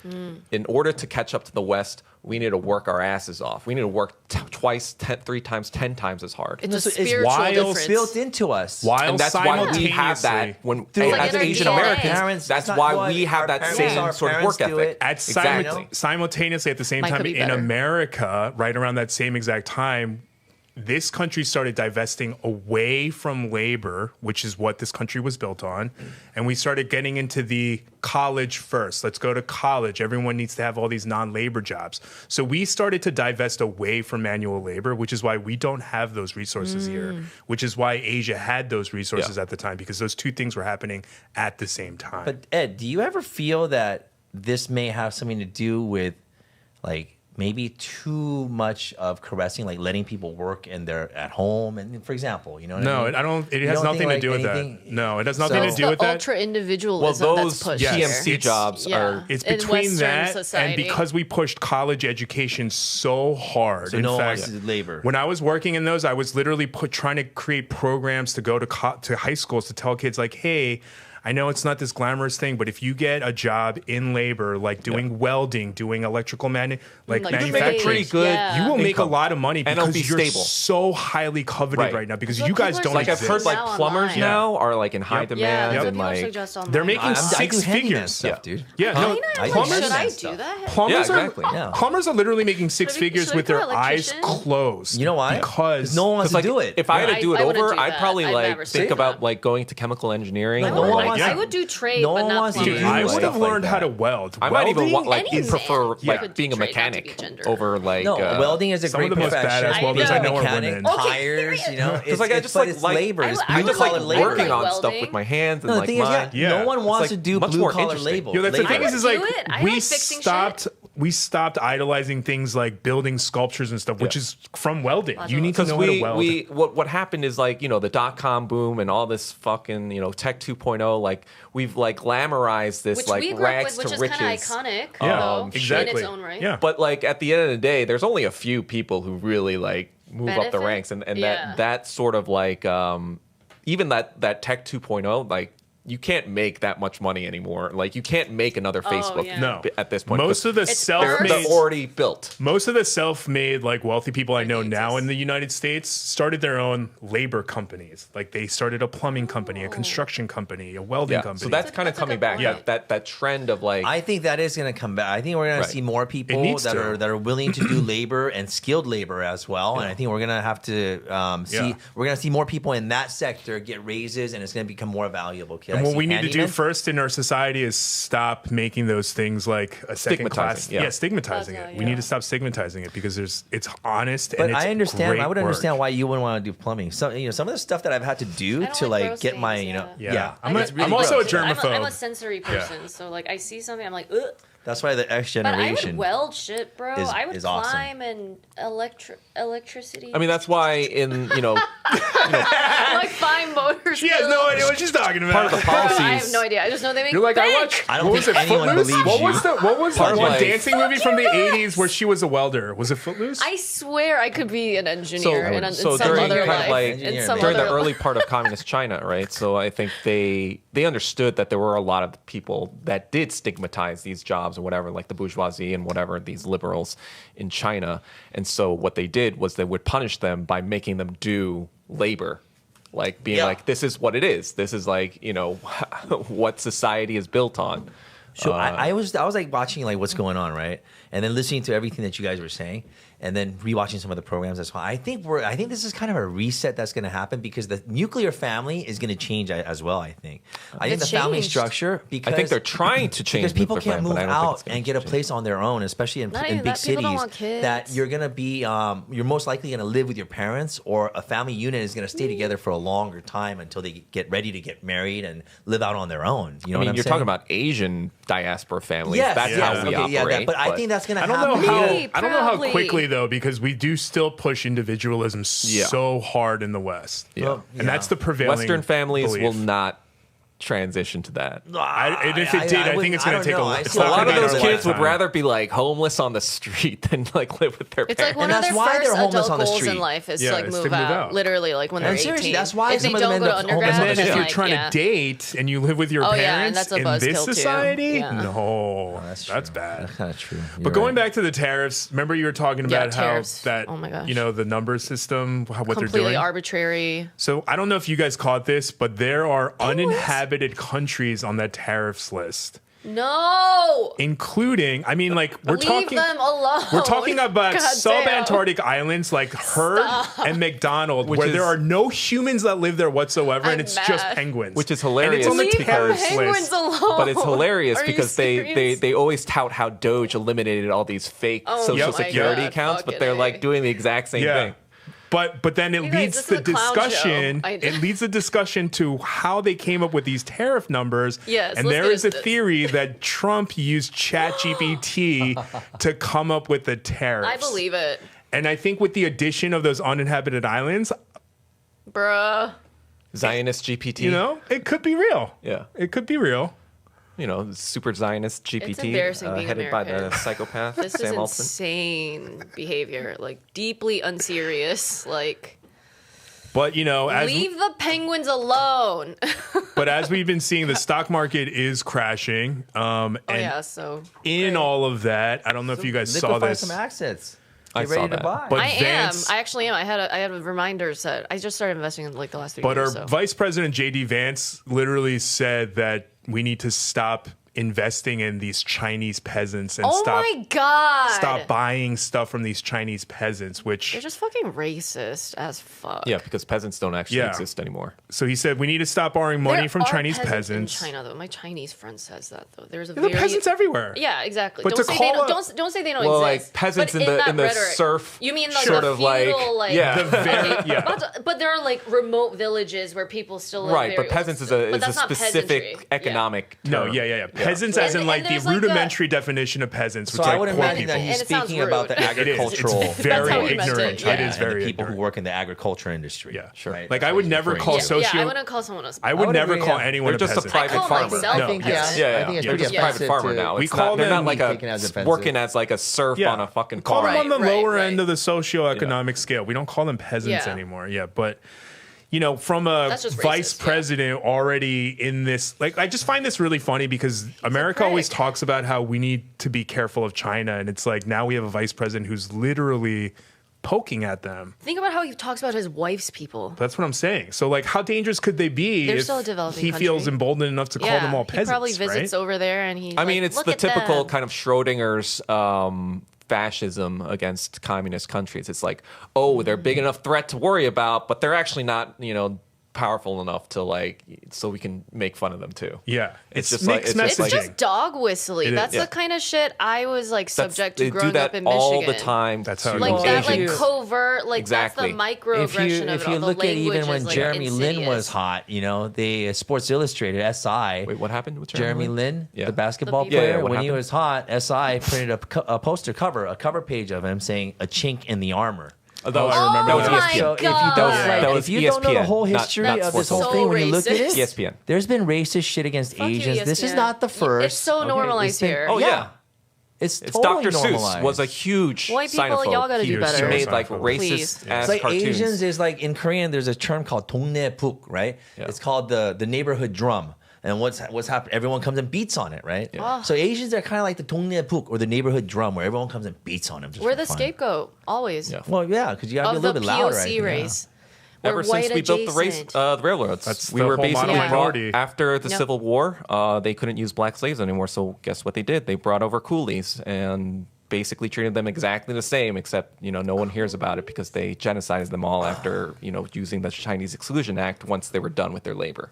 in order to catch up to the West, we need to work our asses off. We need to work three times, 10 times as hard. It's a So it's spiritual wild. difference. It's built into us. While And that's why we have simultaneously- that when Dude, like as in our Asian DNA. Americans. Parents- That's it's not why what we have our that parents- same our sort of parents work do ethic. it. At Exactly. simultaneously at the same Mine time could be in better. America, right around that same exact time, this country started divesting away from labor, which is what this country was built on. And we started getting into the college first. Let's go to college. Everyone needs to have all these non-labor jobs. So we started to divest away from manual labor, which is why we don't have those resources here, which is why Asia had those resources Yeah. at the time, because those two things were happening at the same time. But Ed, do you ever feel that this may have something to do with, like, maybe too much of caressing, like letting people work in their at home? And for example, you know what I No, mean? I don't. It You has don't nothing think, to like, do with anything- that. No, it has nothing So- to It's do the with that. ultra individualism Well, that's those pushed GMC here. jobs Yeah. are. It's In between Western that society. and because we pushed college education so hard. So in no one fact, wants to do labor. when I was working in those, I was literally trying to create programs to go to high schools to tell kids like, hey, I know it's not this glamorous thing, but if you get a job in labor, like doing welding, doing electrical Like manufacturing, pretty good. Yeah. you will make a income. lot of money And it'll because be you're stable. so highly coveted right now because That's you what guys people don't are Like I've exist. heard, like Now plumbers online. now are like in high Yep. demand Yeah, that's what and people like suggest online. they're making I do six handyman figures. stuff, Yeah. dude. Yeah, no, I do plumbers. Should I handyman do that? Plumbers Yeah, are exactly. Yeah. plumbers are literally making six Should we- figures should we with their put eyes electrician? closed. You know why? Because no one wants to like do it. if I had to I- do it I wouldn't over, do I'd that. probably I'd like never think say about that. like going to chemical engineering. No or, one like, wants to I would do trade, No but one not wants to plumbing. do I stuff would have like learned that. how to weld. I might even Welding? want like Any man prefer could like being a trade, not to mechanic be gendered. over like No, welding is a some great of the most profession. badass welders I I know are Mechanic, women. Okay, tires, you know, Because like I just but like it's labor. It's I blue just like collar labor. working on Welding. stuff with my hands and No, the like thing is, mine. Yeah. no one It's, wants like, to do much blue more collar interesting. labor. Yo, that's the labor. thing would is do like it. I we like fixing stopped we stopped idolizing things like building sculptures and stuff, which is from welding. You need to know how to weld. What happened is like, the .com boom and all this fucking, tech 2.0, like we've like glamorized this which like we grew up rags with, which to is riches. kind of iconic, Yeah, though, exactly. in its own right. Yeah. But like at the end of the day, there's only a few people who really like move up the Benefit? ranks, and Yeah. that sort of like even that tech 2.0, like you can't make that much money anymore. Like you can't make another Facebook yeah. No. at this point. Most of the It's self-made, they're already built. most of the self-made like wealthy people I know now Jesus. in the United States started their own labor companies. Like they started a plumbing company, a construction company, a welding company. So that's kind of That's a coming good back. point. That trend of like I think that is going to come back. I think we're going Right. to see more people needs that to. are willing to do labor and skilled labor as well. And I think we're going to have to we're going to see more people in that sector get raises, and it's going to become more valuable. And what we need to do first in our society is stop making those things like a second class. Stigmatizing, yeah. Stigmatizing Plaza, it. We yeah. need to stop stigmatizing it because it's honest But and it's I understand. great I would work. understand why you wouldn't want to do plumbing. Some some of the stuff that I've had to do I don't to like like gross get my things, Yeah. I I'm, just- I'm also a I'm germaphobe. a sensory person, so like I see something, I'm like, ugh. That's why the X But I generation. would weld shit, bro. is- I would is awesome. climb and electricity. I mean, that's why in like fine motor She has no idea what she's talking about. part of the policies. I have no idea. I just know they make You're like, I bank. watched. I don't what was think it, anyone Footloose? believes What you. was the Part of one like- dancing movie from the Fuck you 80s where she was a welder? Was it Footloose? I swear I could be an engineer in so some during other kind of life. like Engineer, in some during the other early life. part of communist China, right? So I think they understood that there were a lot of people that did stigmatize these jobs or whatever, like the bourgeoisie and whatever, these liberals in China. And so what they did was they would punish them by making them do labor. Like being Yeah. like, this is what it is. This is like, what society is built on. So I was like watching like what's going on, right? And then listening to everything that you guys were saying, and then rewatching some of the programs as well. I think this is kind of a reset that's going to happen because the nuclear family is going to change as well. I think It's the family changed. structure because I think they're trying to change because people nuclear can't family, move but I don't think out it's gonna and get a change. place on their own, especially in Not big even that, people cities. don't want kids. That you're going to be you're most likely going to live with your parents, or a family unit is going to stay together for a longer time until they get ready to get married and live out on their own. You know what I'm you're saying? talking about Asian diaspora families. Yes, That's yes, how we okay, operate. yeah, but I think that's going to I don't happen. know how. Me, I don't know how proudly. quickly though, because we do still push individualism so hard in the West. Yeah. Well, And that's the prevailing Western families belief. will not transition to that. And if it did, I think it's going to take know. a. I It's still A not lot gonna of be those our kids would lifetime. rather be like homeless on the street than like live with their It's like parents. one And of that's their why first they're homeless adult on the goals street. in life is Yeah, to like it's to move move out. out. Literally, like when they're And 18. seriously, that's why if they some of them don't go to end up homeless on undergrad, the And then if it's you're like, trying yeah. to date and you live with your Oh, parents yeah, and that's a in this buzzkill, too. society, Yeah. no, That's that's true. bad. That's kind of true. But going back to the tariffs, remember you were talking Yeah, about how tariffs. that Oh my gosh. the number system, what they're completely doing. arbitrary. So I don't know if you guys caught this, but there are uninhabited countries on that tariffs list, No, including, I mean, like we're leave talking. them alone. We're talking about God subantarctic islands like Heard and McDonald, where there are no humans that live there whatsoever, and I'm it's just mad. penguins. Which is And hilarious it's on the Leave them terrorist penguins list. alone. But it's hilarious Are you because they serious? always tout how Doge eliminated all these fake Oh social my security God, accounts, but fucking they're A. like doing the exact same Yeah. thing. But then it You guys, leads this the is a clown discussion. show. It leads the discussion to how they came up with these tariff numbers. Yes, and let's there get is a into this. theory that Trump used ChatGPT to come up with the tariffs. I believe it, And I think with the addition of those uninhabited islands, bruh. Zionist GPT. it could be real. Yeah. It could be real. Super Zionist GPT embarrassing being headed by the American. psychopath This is Sam Altman. insane behavior, like deeply unserious. Like, But as leave the penguins alone. but as we've been seeing, the stock market is crashing. And So in great. all of that, I don't know if you guys saw Liquefy this. some assets. I Get saw ready to that. buy. But I Vance- actually am. I had a reminder set. I just started investing in like the last 3 But our years. So. Vice President J.D. Vance literally said that we need to stop investing in these Chinese peasants and Oh my God. stop buying stuff from these Chinese peasants, which They're just fucking racist as fuck. Yeah, because peasants don't actually Yeah. exist anymore. so he said we need to stop borrowing money There from are Chinese peasants peasants. in China, though. My Chinese friend says that though. There's a There are very peasants everywhere. Yeah, exactly. But don't to say call they don't, a- don't say they don't Well, exist. like peasants but in the that the rhetoric, surf. You mean like sort the of like feudal, like yeah. The very- yeah. But there are like remote villages where people still live Right, very but peasants old is a but is a that's not specific peasantry. economic No, term. yeah. Peasants, as in And like the there's, like, rudimentary definition of peasants, which So I like would poor imagine people. that he's And it sounds speaking about the rude. It is. agricultural. It's very how he meant ignorant. it, yeah. It is and very the people ignorant. who work in the agriculture industry. Yeah, sure. Right? Like That's I what would he's never referring call to. socio. I wouldn't call someone else. I would would never agree, call yeah. anyone They're a just a peasant. private I call farmer. myself No, a yes. peasant. Yeah, I think it's they're pretty just a private offensive farmer to- now. We It's call not, they're not them- like taken as a offensive. working as like a serf Yeah. on a fucking Call farm. them on the Right, lower right. end of the socioeconomic scale. We don't call them peasants Yeah. anymore. Yeah, but you know, from a That's just vice racist, yeah. president already in this, like, I just find this really funny because America always prick. talks about how we need to be careful of China, and it's like now we have a vice president who's literally poking at them. Think about how he talks about his wife's people. That's what I'm saying. So, like, how dangerous could they be They're if still a developing he feels country. emboldened enough to call them all peasants? He probably visits right? over there and he. I mean, it's look the at typical them. kind of Schrodinger's fascism against communist countries. It's like, oh, they're a big enough threat to worry about, but they're actually not, you know, powerful enough to like, so we can make fun of them too. Yeah, It's just mixed like- It's like- just dog whistling. It is. That's Yeah. the kind of shit I was like subject to they do growing that up in all Michigan. the time. That's how to it Like goes. that, If like you- covert, like Exactly. that's the microaggression of if it. you all. look The at even language when is, like, Jeremy Lin was insidious. hot, you know, the Sports Illustrated SI. Wait, what happened with Jeremy Lin, Yeah. the basketball The player, Yeah, what when he happened? was hot, SI printed a poster cover, a cover page of him saying "a chink in the armor." That was, I remember Oh that. my ESPN. So if you God. don't, Yeah. like, That if was you don't know the ESPN, whole not- history not of this Sports whole Illustrated. thing, when you look at So it, racist. ESPN. there's been racist shit against Fuck you, Asians. This is ESPN. not the first. It's so okay? normalized It's been- here. Oh yeah. It's It's totally Dr. Seuss normalized. was a huge White people, xenophobe. y'all gotta do He better. made like Please. racist ass It's like cartoons. Asians is like in Korean. There's a term called 동네북, right? Yeah. It's called the neighborhood drum. And what's happened? Everyone comes and beats on it, right? Yeah. So Asians are kind of like the 동네북 or the neighborhood drum, where everyone comes and beats on them. Just We're for the fun. scapegoat always Yeah. Well, yeah, because you gotta be a of the little bit louder. I POC think, yeah. race. We're Ever white since we built adjacent. the railroads, That's we the were whole model basically brought, minority. after the Yep. Civil War. They couldn't use black slaves anymore. So guess what they did? They brought over coolies and basically treated them exactly the same, except no one hears about it because they genocided them all after using the Chinese Exclusion Act once they were done with their labor.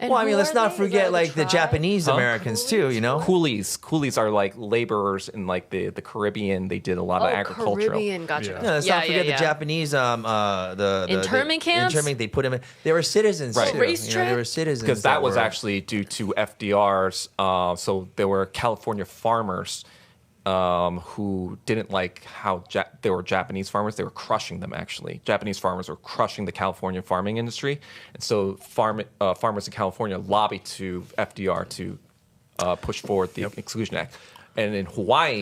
And Well, I who mean, let's are not they? Is forget that like the tribe? Japanese Americans too. You know, Coolies are like laborers in like the Caribbean. They did a lot of agricultural. Caribbean, gotcha. Yeah. Yeah, let's not forget the Japanese, the Internment camps? Internment, they put them in. They were citizens Right. too. Race They were trip? citizens Because that was were- actually due to FDR's. So there were California farmers who didn't like how they were Japanese farmers. They were crushing them, actually. Japanese farmers were crushing the California farming industry. And so farmers in California lobbied to FDR to push forward the Exclusion Act. And in Hawaii,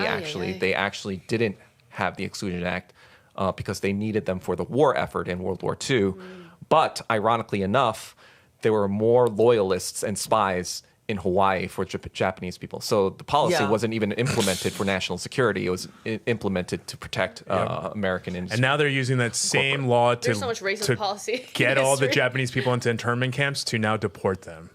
they actually didn't have the Exclusion Act because they needed them for the war effort in World War II. But ironically enough, there were more loyalists and spies in Hawaii for Japanese people. So the policy wasn't even implemented for national security. It was implemented to protect American industry. And now they're using that same law to, There's so much racist to policy get all the history. Japanese people into internment camps to now deport them.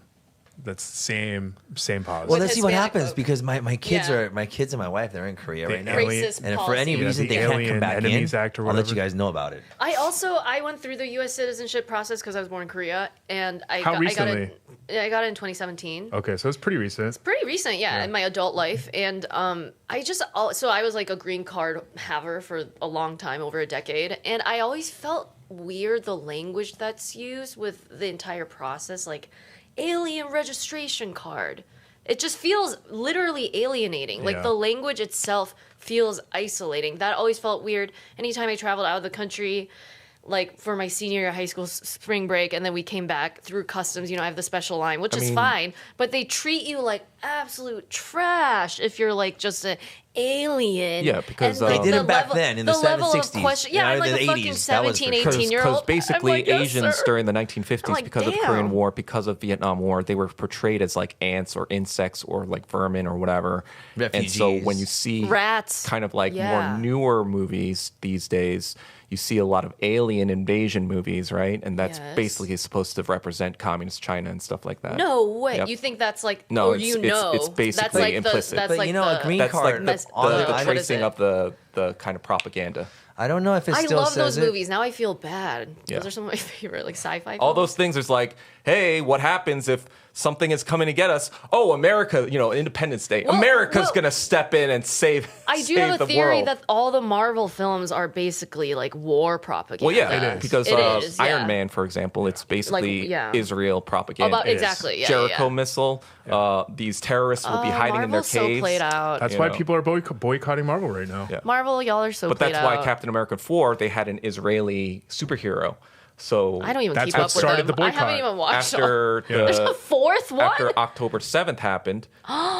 That's the same policy. Well, let's see what Hispanic happens folk. because my kids Yeah. and my wife, they're in Korea right now. Racist And if for any policy. reason the they can't Alien come back in, Enemies Act or I'll let whatever. you guys know about it. I went through the U.S. citizenship process because I was born in Korea, and I How got recently? I got it in 2017. Okay, so it's pretty recent. Pretty recent, in my adult life, and so I was like a green card haver for a long time, over a decade, and I always felt weird the language that's used with the entire process, like alien registration card. It just feels literally alienating. Like Yeah. the language itself feels isolating. That always felt weird. Anytime I traveled out of the country, like for my senior year of high school spring break, and then we came back through customs, I have the special line, which is fine, but they treat you like absolute trash if you're like just an alien. Yeah, because, And They did the it back level- then in the level of 60s. question, Yeah, I'm in like the a fucking 80s, that was for 17, sure. 18-year-old. Because basically I'm like, yes, Asians sir. during the 1950s, I'm like, because of the damn. Korean War, because of Vietnam War, they were portrayed as like ants or insects or like vermin or whatever. And so Refugees. when you see Rats. kind of like Yeah. more newer movies these days, you see a lot of alien invasion movies, right? And that's Yes. basically supposed to represent communist China and stuff like that. No way. Yep. You think that's like, No, or it's- that's basically like implicit. that's But like you know, the, a green That's card like the, Mes- the, what the is tracing it? of the kind of propaganda. I don't know if it I still love says those it. movies. Now I feel bad. Yeah. Those are some of my favorite, like sci-fi. All films. those things, there's like, hey, what happens if something is coming to get us? Oh, America, Independence Day. America's going to step in and save I do have a theory that all the Marvel films are basically like war propaganda. Well, yeah, it is. Because It is, Iron yeah. Man, for example, it's basically Like, yeah. Israel propaganda. Exactly, yeah. Jericho missile. These terrorists will be hiding in their Marvel's caves. so played out. That's why people are boycotting Marvel right now. Yeah. Marvel, y'all are so But played that's out. why Captain America 4, they had an Israeli superhero. So I don't even That's keep what up with started them. the I boycott. haven't even watched after Yeah. There's a the fourth one? after October 7th happened,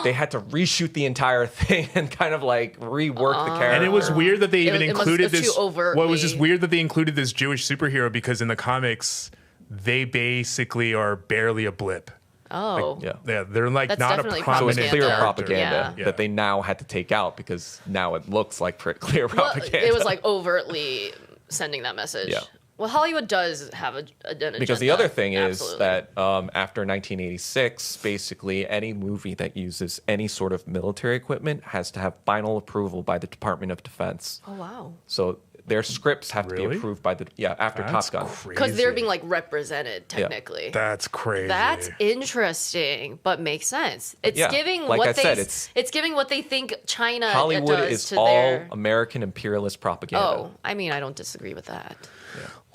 they had to reshoot the entire thing and kind of like rework the character. And it was weird that they even it included was too this. overtly. Well, it was just weird that they included this Jewish superhero because in the comics, they basically are barely a blip. Oh. Yeah. They're like That's not a definitely So prominent it's clear propaganda. propaganda Yeah. that they now had to take out because now it looks like clear Well, propaganda. it was like overtly sending that message. Yeah. Well, Hollywood does have an agenda. Because the other thing Absolutely. is that after 1986, basically any movie that uses any sort of military equipment has to have final approval by the Department of Defense. Oh, wow. So their scripts have to be Really? approved by after That's Top Gun. Because they're being like represented technically. That's crazy. That's interesting, but makes sense. It's Yeah, giving like what I they said, it's giving what they think China Hollywood does is to all their. American imperialist propaganda. Oh, I mean, I don't disagree with that.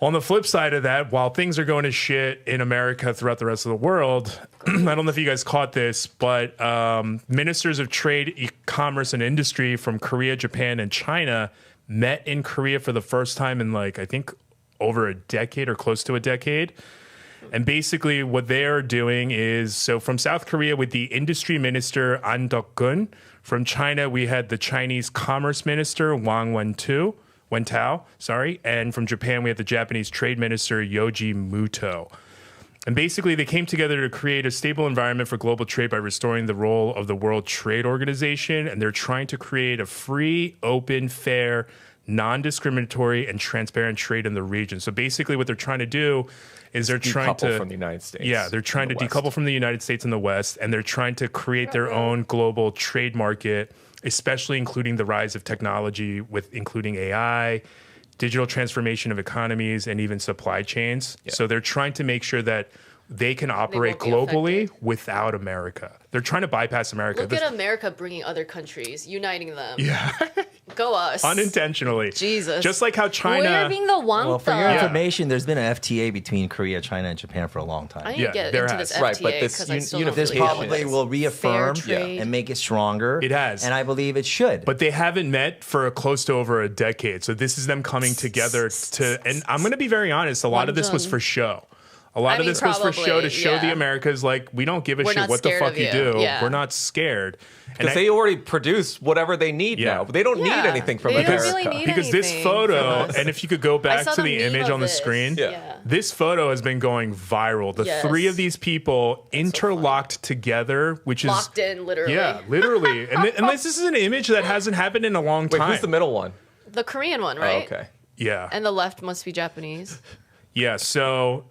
On the flip side of that, while things are going to shit in America throughout the rest of the world, I don't know if you guys caught this, but ministers of trade, commerce, and industry from Korea, Japan, and China met in Korea for the first time in I think over a decade or close to a decade. And basically what they're doing is, so from South Korea with the industry minister An Dok-gun, from China we had the Chinese commerce minister Wang Wentao, and from Japan we had the Japanese trade minister Yoji Muto. And basically they came together to create a stable environment for global trade by restoring the role of the World Trade Organization, and they're trying to create a free, open, fair, non-discriminatory, and transparent trade in the region. So basically what they're trying to do is they're trying to decouple from the United States. Yeah, they're trying to and the decouple West. from the United States and the West, and they're trying to create their own global trade market, especially including the rise of technology with including AI, digital transformation of economies, and even supply chains. Yeah. So they're trying to make sure that they can operate won't be globally affected. without America. They're trying to bypass America. Look at America bringing other countries, uniting them. Yeah, Go us. unintentionally. Jesus. Just like how China. We're being the one Well, for your thug. information, there's been an FTA between Korea, China, and Japan for a long time. I need Yeah, to get there into has. this FTA Right, but this because I still don't This unification really probably know will this. reaffirm Fair trade. and make it stronger. It has. And I believe it should. But they haven't met for close to over a decade. So this is them coming together to, and I'm going to be very honest, a lot of this was for show. A lot of this was for show to show the Americas, we don't give a We're shit not what the scared fuck of you you. do. Yeah. We're not scared. Because they already produce whatever they need Yeah. now. They don't need Yeah, anything from they don't America. really need because this anything photo, from us. and if you could go back saw to the the meme image of on the this. screen, Yeah. this photo has been going viral. The Yes. three of these people interlocked together, which is Locked in, literally. Yeah, literally. And this is an image that hasn't happened in a long Wait, time. who's the middle one? The Korean one, Oh, right? okay. Yeah. And the left must be Japanese. Yeah, so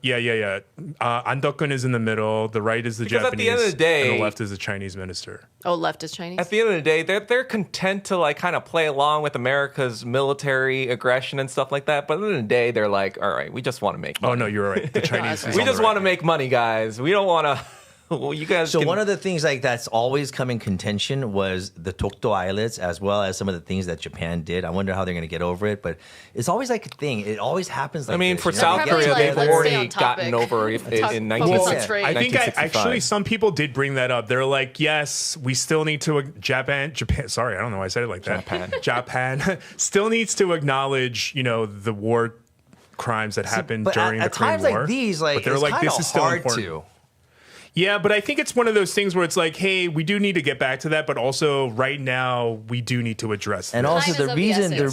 An Dok-gun is in the middle. The right is the Because at Japanese, the end of the day- and the left is the Chinese minister. Oh, left is Chinese. At the end of the day, they're content to kind of play along with America's military aggression and stuff like that. But at the end of the day, they're like, all right, we just want to make money. Oh no, you're right. The Chinese. that's is We on the just right. want to make money, guys. We don't want to. Well, you guys. So can- one of the things that's always come in contention was the Tokto Islets, as well as some of the things that Japan did. I wonder how they're going to get over it, but it's always a thing. It always happens. I mean, this, for you know? South They get Korea, Probably they've let's stay already on topic. gotten over it Talk- in focus on 1960. trade. I think 1965. actually some people did bring that up. They're like, yes, we still need to Japan. Sorry, I don't know why I said it like that. Japan still needs to acknowledge, the war crimes that happened But during at the Korean times War. like these, but they're it's like, kind this of is still hard important. to. Yeah, but I think it's one of those things where it's like, hey, we do need to get back to that, but also right now we do need to address And this. also Time is the of the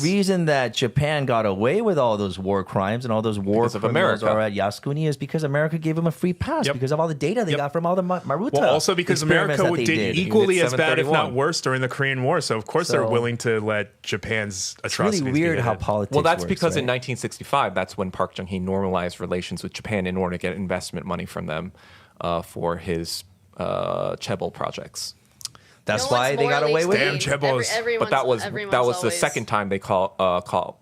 reason essence. that Japan got away with all those war crimes and all those war Because of criminals America. are at Yasukuni is because America gave them a free pass Yep. because of all the data they Yep. got from all the Maruta. Well, also because experiments America that they did did. equally Unit as bad, if not 731. worse, during the Korean War. So of course they're So- willing to let Japan's It's atrocities really be weird how hidden. politics Well, that's works, because in right? 1965, that's when Park Chung-hee normalized relations with Japan in order to get investment money from them for his Chaebol projects. That's No why one's they got morally away with Damn it. Chaebols. But that was everyone's the always- second time they call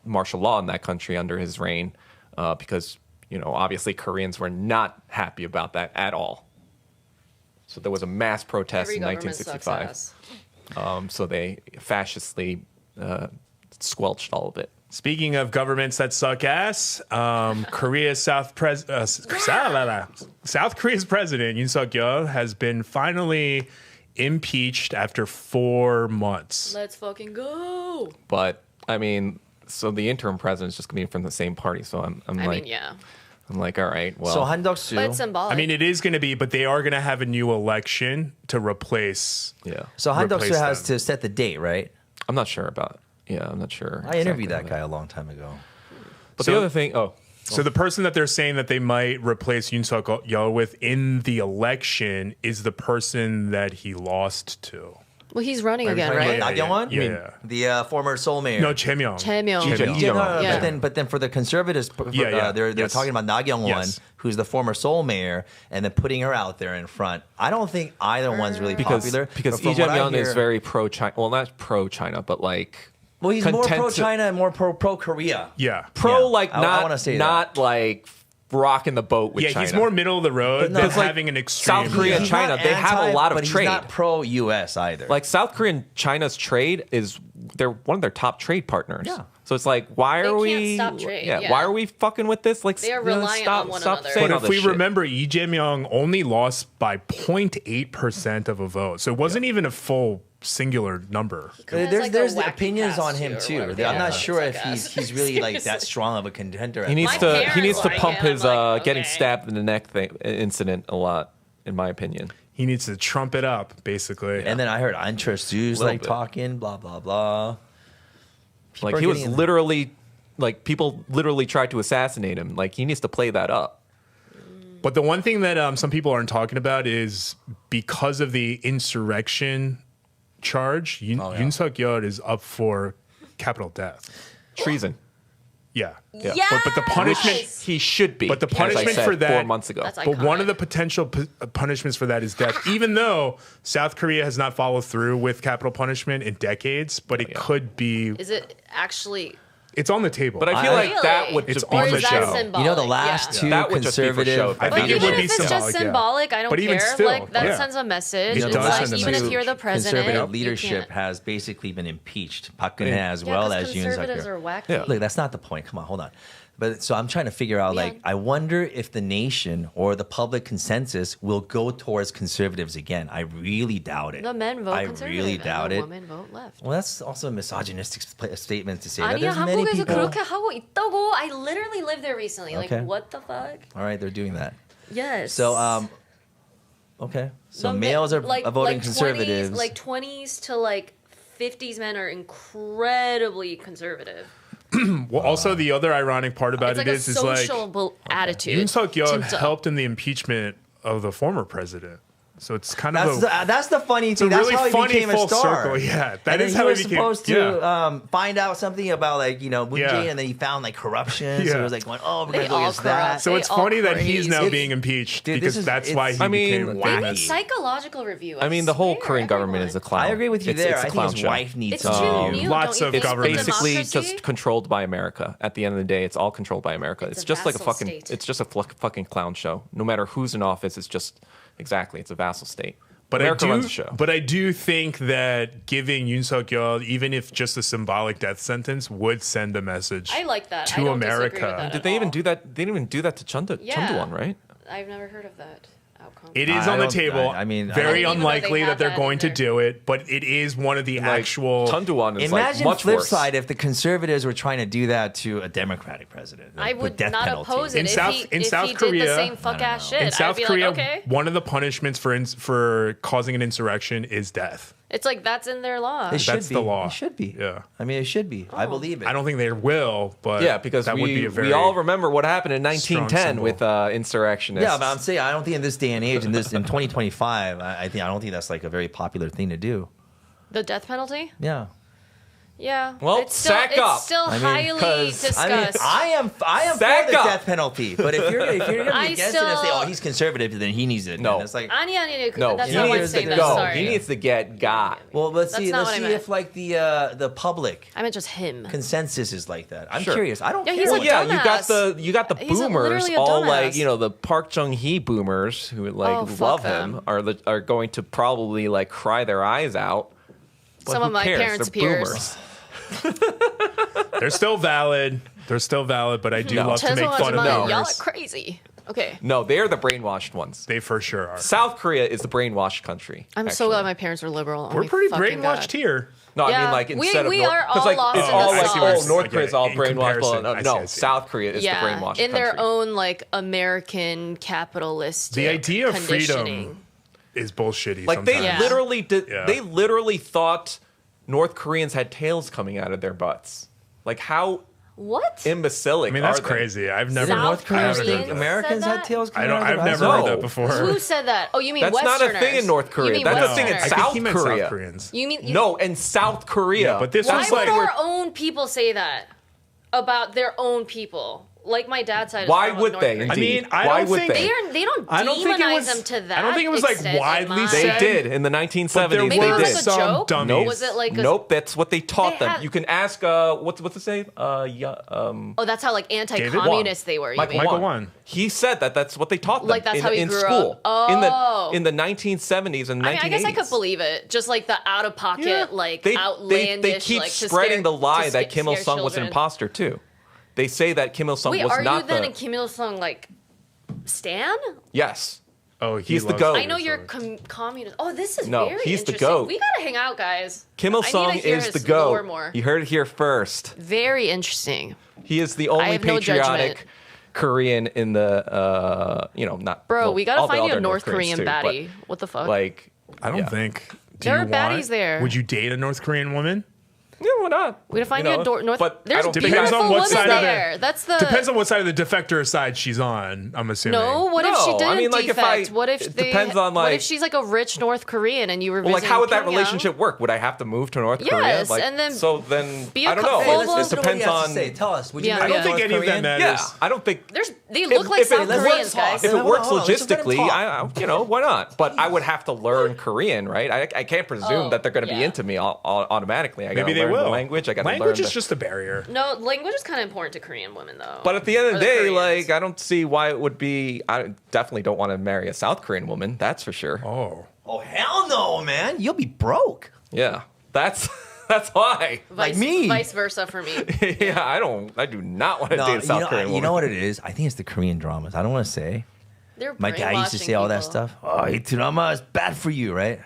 martial law in that country under his reign, because obviously Koreans were not happy about that at all. So there was a mass protest Every in government sucks 1965. So they fascistly squelched all of it. Speaking of governments that suck ass, Korea's South Korea's president Yoon Suk Yeol has been finally impeached after 4 months. Let's fucking go. But I mean, so the interim president's just gonna be from the same party. So I'm like, yeah. I'm like, all right, well. So But it's Handoksu. symbolic. I mean, it is going to be, but they are going to have a new election to replace. Yeah. So Handoksu replace has them. to set the date, right? I'm not sure about. Yeah, I'm not sure. I interviewed exactly that guy a long time ago. But So- the other thing, So the person that they're saying that they might replace Yoon Suk Yeol with in the election is the person that he lost to. Well, he's running Are you again, talking right? about Nagyongwon? Yeah. The former Seoul mayor. No, Chae-myung. Chae-myung. Yeah. But then for the conservatives, they're Yes. talking about Nagyongwon, Yes. who's the former Seoul mayor, and then putting her out there in front. I don't think either one's really popular. because but from Lee what I Jae-myung is hear- very pro-China. Well, not pro-China, but like. well, he's more content to- pro-China and more pro-Korea. Yeah. Pro, Yeah. like I not wanna say not like rocking the boat with Yeah, China. he's more middle of the road But no, than it's like having an extreme. South Korea and He's China, not they have a lot of but trade. He's not pro-U.S. either. Like South Korea and China's trade they're one of their top trade partners. Yeah. So it's like, why They are can't we? stop trade, yeah, yeah. Why are we fucking with this? Like, They are you know, reliant stop, on one stop another. saying But all if this we shit. remember, Lee Jae-myung only lost by 0.8% of a vote. So it wasn't even a full singular number. Has, there's like, there's a wacky opinions on past him or too. whatever. I'm not Yeah. sure It's if like he's really like that Seriously. strong of a contender. he needs My to parents pump like him. his I'm like, getting okay. stabbed in the neck incident a lot, in my opinion. He needs to trump it up, basically. And then I heard Antra Su's Little like bit. talking, blah blah blah. Like are he was getting- literally, like people literally tried to assassinate him. Like he needs to play that up. But the one thing that some people aren't talking about is because of the insurrection charge, Yoon Suk Yeol is up for capital death. Treason. Yeah. Yeah. But the punishment, He should be. but the as I punishment said for that 4 months ago. That's but one iconic. of the potential punishments for that is death. Even though South Korea has not followed through with capital punishment in decades, but it could be. Is it actually? It's on the table. But I feel like that Really? would It's just be on Or the is that show. symbolic? You know, the last Yeah. two That would just be for conservative. show. I I But think it even would be if it's just symbolic, yeah. symbolic, I don't But even care. still, like that yeah. sends a message. It It's does like send a even if message. you're the president, Conservative you leadership can't. has basically been impeached. Park Geun-hye Yeah. as Yeah, well 'cause as Yoon Suk conservatives Yeol. are wacky. Yeah. Look, that's not the point. Come on, hold on. But so I'm trying to figure out, Yeah. like, I wonder if the nation or the public consensus will go towards conservatives again. I really doubt it. The men vote I conservative. really and doubt the it. women vote left. Well, that's also a misogynistic statement to say that. 아니야, There's many 한국에서 people. 그렇게 하고 있다고. I literally lived there recently. Okay. Like, what the fuck? All right, they're doing that. Yes. So, okay. So The males are like, voting like conservatives. 20s, like 20s to like 50s men are incredibly conservative. Well, also the other ironic part about It's like it a is like social attitude. Yoon Suk Yeol 진짜. helped in the impeachment of the former president. So it's kind That's of that's the funny thing. a That's really how he funny became a full star. circle. Yeah, that and is then how he he was became. supposed to find out something about like Moon Yeah. Jae, and then he found like corruption. So Yeah. it was like going, oh, we're They gonna go all against that. corrupt. So They it's all funny that he's crazy. now It's- being impeached Dude, because this is- that's it's- why he I mean, became They wacky. need psychological review. I mean, the whole swear, Korean government is a everyone. clown. I agree with you It's- there. It's I a think clown his show. wife needs It's to too do. new. Lots don't of you think, for government. Basically, democracy? just controlled by America. At the end of the day, it's all controlled by America. It's It's a just like a vassal fucking. state. It's just a fucking clown show. No matter who's in office, it's just exactly. It's a vassal state. But America I runs do, the show. but I do think that giving Yoon Suk Yeol, even if just a symbolic death sentence, would send a message. I like that. to I don't disagree America. with that Did at they even all. do that? They didn't even do that to Chunduan, right? I've never heard of that outcome. It is I on the don't- table. I mean, I very don't- Even though they unlikely have that they're that going in to there. do it, but it is one of the actual. Chunduan is Imagine like much flip worse. side if the conservatives were trying to do that to a Democratic president. I with would death not penalty. oppose it In if South- he, in if South he did Korea- the same fuck ass shit. In South I'd be Korea, like, okay. one of the punishments for causing an insurrection is death. It's like that's in their law. It should That's be. the law. It should be. Yeah. I mean, it should be. I believe it. I don't think they will, but Yeah, because that would be a very. we all remember what happened in strong 1910 symbol. with insurrectionists. Yeah, but I'm saying I don't think in this day and age, in 2025, I don't think that's like a very popular thing to do. The death penalty? Yeah. Yeah. Well, it's still, sack up. It's still I mean, highly 'cause- discussed. I am for Sack the up. death penalty, but if you're gonna be against it and say, still- "Oh, he's conservative," then he needs it. No. And it's like, No, that's he not what I'm needs to saying. go. Sorry. He needs to get got. well, let's see. not Let's what I see meant. if like the public I meant just him. consensus is like that. I'm Sure. curious. I don't Yeah, care. he's Well, a yeah, you got the He's boomers, literally a all dumbass. like the Park Chung-hee boomers who like Oh, fuck love them. him are going to probably like cry their eyes out. But Some who of my cares? parents' They're peers. boomers. They're still valid. But I do love to make fun of Y'all are boomers. crazy. Okay. No, they're the brainwashed ones. They for sure are. South Korea is the brainwashed country. I'm so actually. glad my parents were liberal. Oh We're my pretty fucking brainwashed God. here. No, I Yeah, mean like we- instead we of are North, 'cause, all like, lost it's in all the like sauce. North I get Korea's it. all In brainwashed. comparison, I see, I No, see. South Korea is the Yeah, brainwashed in their country. own like American capitalist. The idea of conditioning. freedom is bullshitty. Like they sometimes. literally did. Yeah. They literally thought North Koreans had tails coming out of their butts. Like how What? imbecilic. I mean, that's are they? crazy. I've never. South North Koreans I haven't Koreans heard think that. Americans said had that? tails coming I don't. out of I've their never butts? heard No. that before. Who said that? Oh, you mean That's Westerners? not a thing in North You Korea. mean That's a No, thing in I think South he meant Korea. South Koreans. You mean No, in South Korea. Yeah, but this Why was would like. our own people say that about their own people? Like my dad's side. Is Why from would North they? Korea. I mean, I Why don't would think they? They don't I don't think it demonize was- them to that. I don't think it was, like, extent in widely my- They said. did in the 1970s. But Maybe there it They was did. like a some joke? dummies. Was it like a Nope, that's what they taught They them. had- You can ask what's it say? Oh, that's how like anti-communist they were. You Michael mean? Michael Wan. Won. He said that's what they taught them. Like, that's how he in grew school. up. In the 1970s and 1980s. I mean, I guess I could believe it. Just like the out-of-pocket, Yeah. like they outlandish. keep like, to spreading scare- the lie to that Kim Il scare Sung was an children. imposter too. They say that Kim Il Sung Wait, was are not you then the. a Kim Il Sung like stan? Yes. Oh, He's the loves goat. I know you're Kim communist. Oh, this is No, very he's the interesting. goat. We gotta hang out, guys. Kim Il I need to Sung hear is his the goat. lore more. You heard it here first. Very interesting. He is the only have no patriotic judgment. Korean in the not. Bro, well, we gotta all the find you a other North Koreans Korean too, but, baddie. What the fuck? Like, I don't yeah. think. Do There you are baddies want- there. Would you date a North Korean woman? Yeah, why not? we gotta find You you, know, a North. but I There's don't think Depends beautiful on what women side of the- there. That's the Depends on what side of the defector side she's on. I'm assuming. No, what if she No, didn't I mean, like, if defect? I- What if it they? depends on, what like- if she's like a rich North Korean and you were Well, like, visiting how would that Pyongyang? relationship work? Would I have to move to North Korea? Yes, Like, and then so then be a I don't co- know. full-blown- It Let's know what he depends has to on. say. Tell us. Would you Yeah, marry I don't a think North any of them Korean? matters. Yeah, I don't think. They look like if it South works- Koreans, guys. If it Hold works on, let's just let him logistically, talk. why not? But I would have to learn Korean, right? I can't presume Oh, that they're going to be yeah. into me automatically. I got Maybe to they learn will. the language. I got to learn. Language is just a barrier. No, language is kind of important to Korean women, though. But at the end of Or the day, Koreans. like, I don't see why it would be. I definitely don't want to marry a South Korean woman. That's for sure. Oh. Oh hell no, man! You'll be broke. Yeah, that's why. like me. Vice versa for me. Yeah, I do not want to date a South Korean woman. you know what it is? I think it's the Korean dramas. I don't want to say. They're My dad used to say all that stuff. Oh, drama is bad for you, right?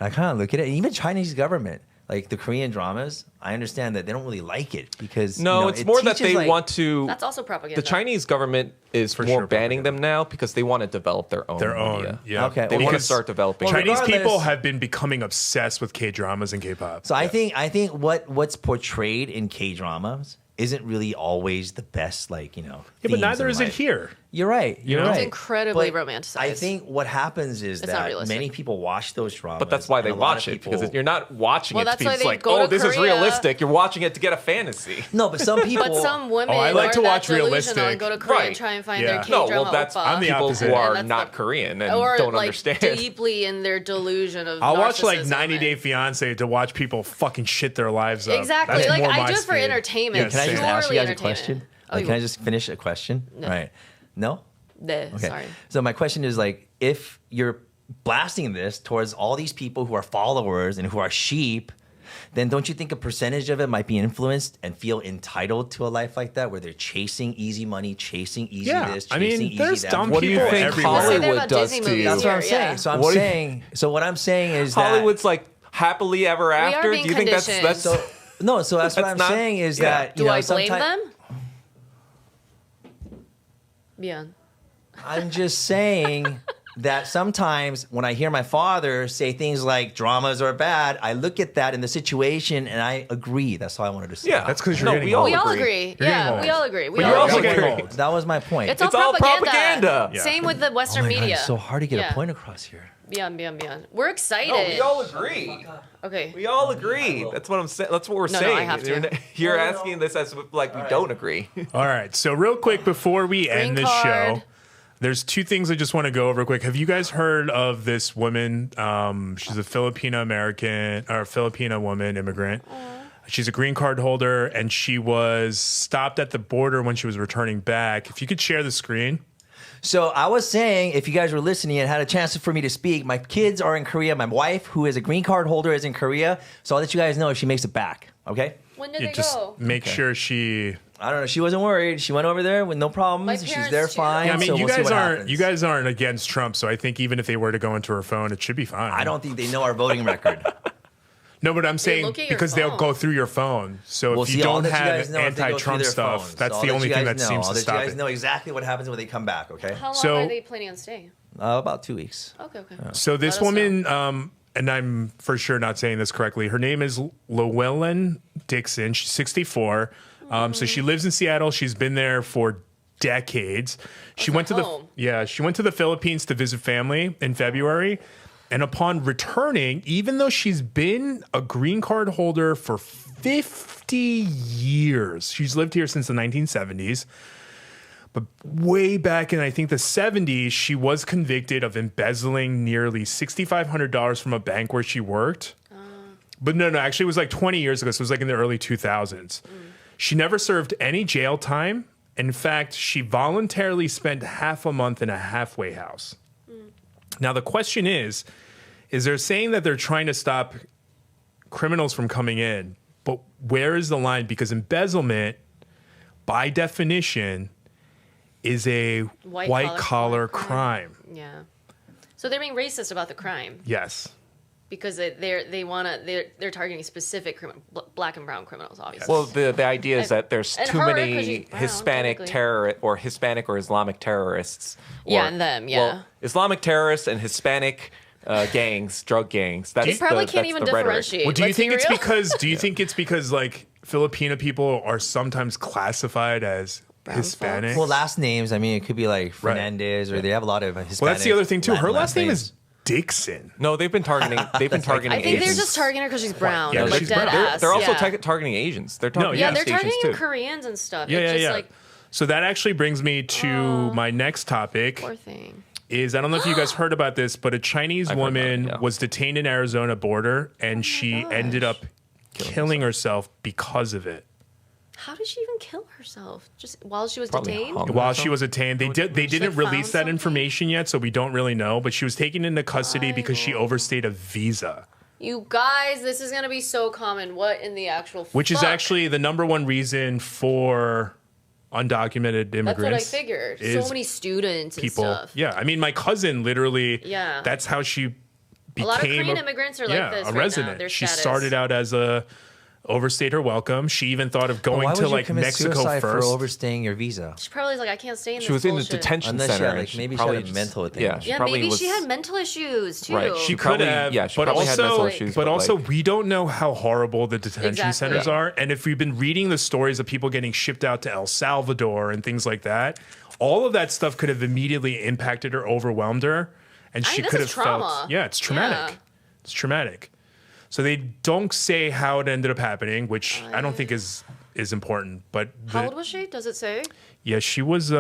And I kind of look at it. And even Chinese government, like the Korean dramas, I understand that they don't really like it because No, it's more that teaches, they like- want to. That's also propaganda. The Chinese government is For more sure banning them now because they want to develop their own. Their own. media. Yeah. Okay, They want to Because start developing. Well, Chinese regardless- people have been becoming obsessed with K-dramas and K-pop. So I think what's portrayed in K dramas isn't really always the best, like Yeah, but themes neither in is it life. here. You're right. You're know? right. It's incredibly But romanticized. I think what happens is It's not that realistic. many people watch those dramas. But that's why and they a lot watch of it because people- you're not watching Well, it to that's be why just they like, go oh, to this is Korea. realistic. You're watching it to get a fantasy. No, but some people. But some women Oh, I like are to that watch delusional realistic. and go to Korea and Right. try and find Yeah. their No, K-drama well, that's oppa. I'm the people opposite. who are And that's not the- Korean and or don't like understand. deeply in their delusion of I'll watch like narcissism 90 Day and- Fiance to watch people fucking shit their lives up. Exactly. That's Like, more I my do it for speed. entertainment. Can I just same. ask you guys a entertainment. question? Oh, Like, you- can I just finish a question? No. All right. No? Bleh, Okay. Sorry. So my question is like, if you're blasting this towards all these people who are followers and who are sheep, then don't you think a percentage of it might be influenced and feel entitled to a life like that, where they're chasing easy money, chasing easy Yeah, this, I chasing mean, easy there's that? dumb What do you people think everywhere. Say that Hollywood about does Disney to you? movies That's what I'm here, saying. yeah. So I'm What do you- saying. So what I'm saying is that Hollywood's like happily ever are after. being Do you think that's conditioned. So no. So that's what That's I'm not- saying is yeah. that Do you know, I blame sometime- them? Yeah. I'm just saying that sometimes when I hear my father say things like dramas are bad, I look at that in the situation and I agree. That's all I wanted to say. Yeah, That's because you're getting We old. all agree. Yeah, we all agree. We But all you're also agree. getting old. That was my point. It's It's all propaganda. Yeah. Same with the oh Western my God, media. it's so hard to get Yeah. a point across here. Beyond. We're excited. No, we all agree. Okay. We all agree. That's what I'm saying. That's what we're No, saying. I have to. You're asking this as if, like we don't agree. All right. So real quick before we end this card. show, there's two things I just want to go over quick. Have you guys heard of this woman? She's a Filipino American or Filipino woman immigrant. She's a green card holder, and she was stopped at the border when she was returning back. If you could share the screen. So I was saying, if you guys were listening and had a chance for me to speak, my kids are in Korea. My wife, who is a green card holder, is in Korea. So I'll let you guys know if she makes it back. Okay? When did You they just go? make sure she. I don't know. She wasn't worried. She went over there with no problems. My She's parents there too. fine. Yeah, I mean, so you we'll see guys what aren't. happens. You guys aren't against Trump, so I think even if they were to go into her phone, it should be fine. I don't think they know our voting record. No, but I'm saying look at your because they'll phone. go through your phone. So We'll if you see. I'll don't let you guys have know if they go through anti-Trump their stuff, phones. that's So the I'll let only you thing guys that know. seems I'll to let stop you guys it. know exactly what happens when they come back. Okay? How long So- are they planning on staying? About 2 weeks. Okay. So this Let us woman, and I'm for sure not saying this correctly. Her name is Llewellyn Dixon. She's 64. So she lives in Seattle. She's been there for decades. She went to home. she went to the Philippines to visit family in February. And upon returning, even though she's been a green card holder for 50 years, she's lived here since the 1970s. But way back in, I think, the 70s, she was convicted of embezzling nearly $6,500 from a bank where she worked. But no, actually, it was like 20 years ago. So it was like in the early 2000s. She never served any jail time. In fact, she voluntarily spent half a month in a halfway house. Now, the question is they're saying that they're trying to stop criminals from coming in. But where is the line? Because embezzlement, by definition, is a white-collar crime. Yeah. So they're being racist about the crime Yes. because they're targeting specific black and brown criminals, obviously. Well, the idea is that there's and too her, 'cause many she's brown, Hispanic technically. Hispanic or Islamic terrorists. Yeah, and them, yeah. Well, Islamic terrorists and Hispanic gangs, drug gangs. That's They probably can't that's even the rhetoric. differentiate. Well, do you Let's be think it's real. because like Filipino people are sometimes classified as Hispanic? Well, last names, I mean, it could be like Fernandez or they have a lot of Hispanic. Well, that's the other thing too. Latin Her last name names. is Dixon. No, they've been targeting. They've been targeting. I think they're Asians. just targeting her because she's brown. Yeah, They're like she's dead brown. ass. They're also yeah. targeting Asians. They're No, targeting Yeah, yeah. they're East Asians targeting too. Koreans and stuff. Yeah, it's yeah, just yeah. like, So that actually brings me to my next topic. poor thing. Is I don't know if you guys heard about this, but a Chinese I've heard about woman it, yeah. was detained in Arizona border, and she ended up killing herself because of it. How did she even kill herself? Just while she was Probably detained? hung. While she was detained, they didn't like, release that found information yet, so we don't really know. But she was taken into custody because she overstayed a visa, You guys, this is gonna be so common. What in the actual? which is fuck? actually the number one reason for undocumented That's immigrants. what I figured. So is many students and people. stuff. Yeah, I mean, my cousin literally. Yeah. That's how she became A lot of Korean immigrants are like this a right now, resident. their She status. started out as a overstayed her welcome. She even thought of going Why to would you like commit Mexico suicide for first. overstaying your visa? She probably was like, I can't stay in this She was in the bullshit. detention Unless she center. had, and like, she maybe she probably had a just- mental thing. Yeah, she Yeah, probably maybe was, she had mental issues too. Right, She probably- could have, yeah, she but probably had mental also, issues, but but, also, like- we don't know how horrible the detention Exactly. centers Yeah. are. And if we've been reading the stories of people getting shipped out to El Salvador and things like that, all of that stuff could have immediately impacted or overwhelmed her, and she this could is have trauma. felt. Yeah, it's traumatic. Yeah. It's traumatic. So they don't say how it ended up happening, which I don't think is important. But How old was she? Does it say? yeah, she was.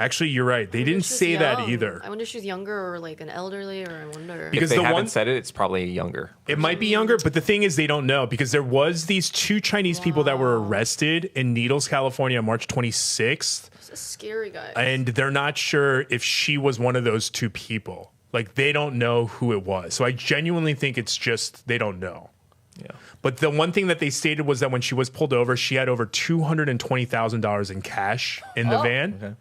Actually, you're right. They didn't She was say that young. either. I wonder if she was younger or like an elderly, or I wonder. Because If they the haven't one said it, it's probably younger. it might be younger, but the thing is they don't know because there was these two Chinese people that were arrested in Needles, California on March 26th, This is scary, guys. and they're not sure if she was one of those two people. Like they don't know who it was. So I genuinely think it's just they don't know. Yeah. But the one thing that they stated was that when she was pulled over, she had over $220,000 in cash in the van.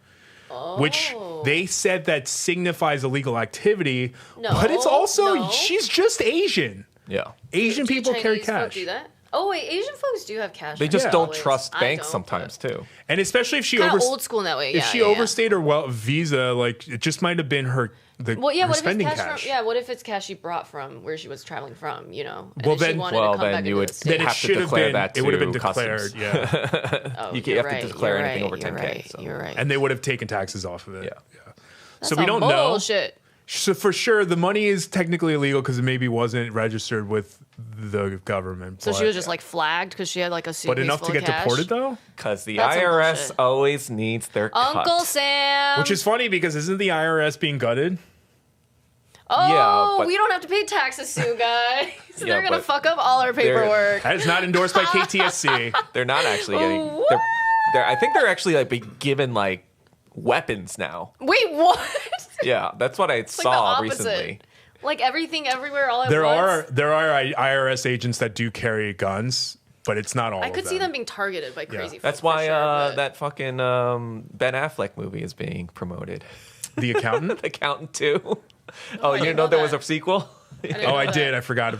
Which they said that signifies illegal activity, No, but it's also no. she's just Asian. Yeah. Asian Do people carry Chinese folk cash. do that? Oh wait, Asian folks do have cash. They just Yeah. don't Always. trust I banks don't, sometimes too. And especially if she Kind of old school in that way. if she overstayed her visa, like it just might have been her her What if spending it's cash. From, what if it's cash she brought from where she was traveling from? You know. And Well, then then- she wanted to come back then into you the would States. Then it have to should have declare been. that It would have been to declared. customs. Yeah, Oh, you you're have to right, declare you're anything right, over you're 10K. Right, So. You're right. and they would have taken taxes off of it. Yeah. That's So we some don't know. bullshit. So for sure, the money is technically illegal because it maybe wasn't registered with the government. So she but- was just like flagged because she had like a suitcase But enough full to of get cash? deported though. Because the That's some IRS bullshit. always needs their Uncle cut. Sam. Which is funny because isn't the IRS being gutted? oh, Yeah, but- we don't have to pay taxes soon, guys. Yeah, They're gonna but fuck up all our paperwork. That is not endorsed by KTSC. They're not actually getting. What? I think they're actually like being given like weapons now. Wait, what? Yeah, that's what I like the saw opposite. recently. Like everything, everywhere, all at There once. are IRS agents that do carry guns, but it's not all. I of could see them being targeted by crazy. folk That's for why sure, but- that fucking Ben Affleck movie is being promoted. The Accountant. The Accountant 2. Oh, I you didn't didn't know know there was that. a sequel? didn't Oh, know I that. did. I forgot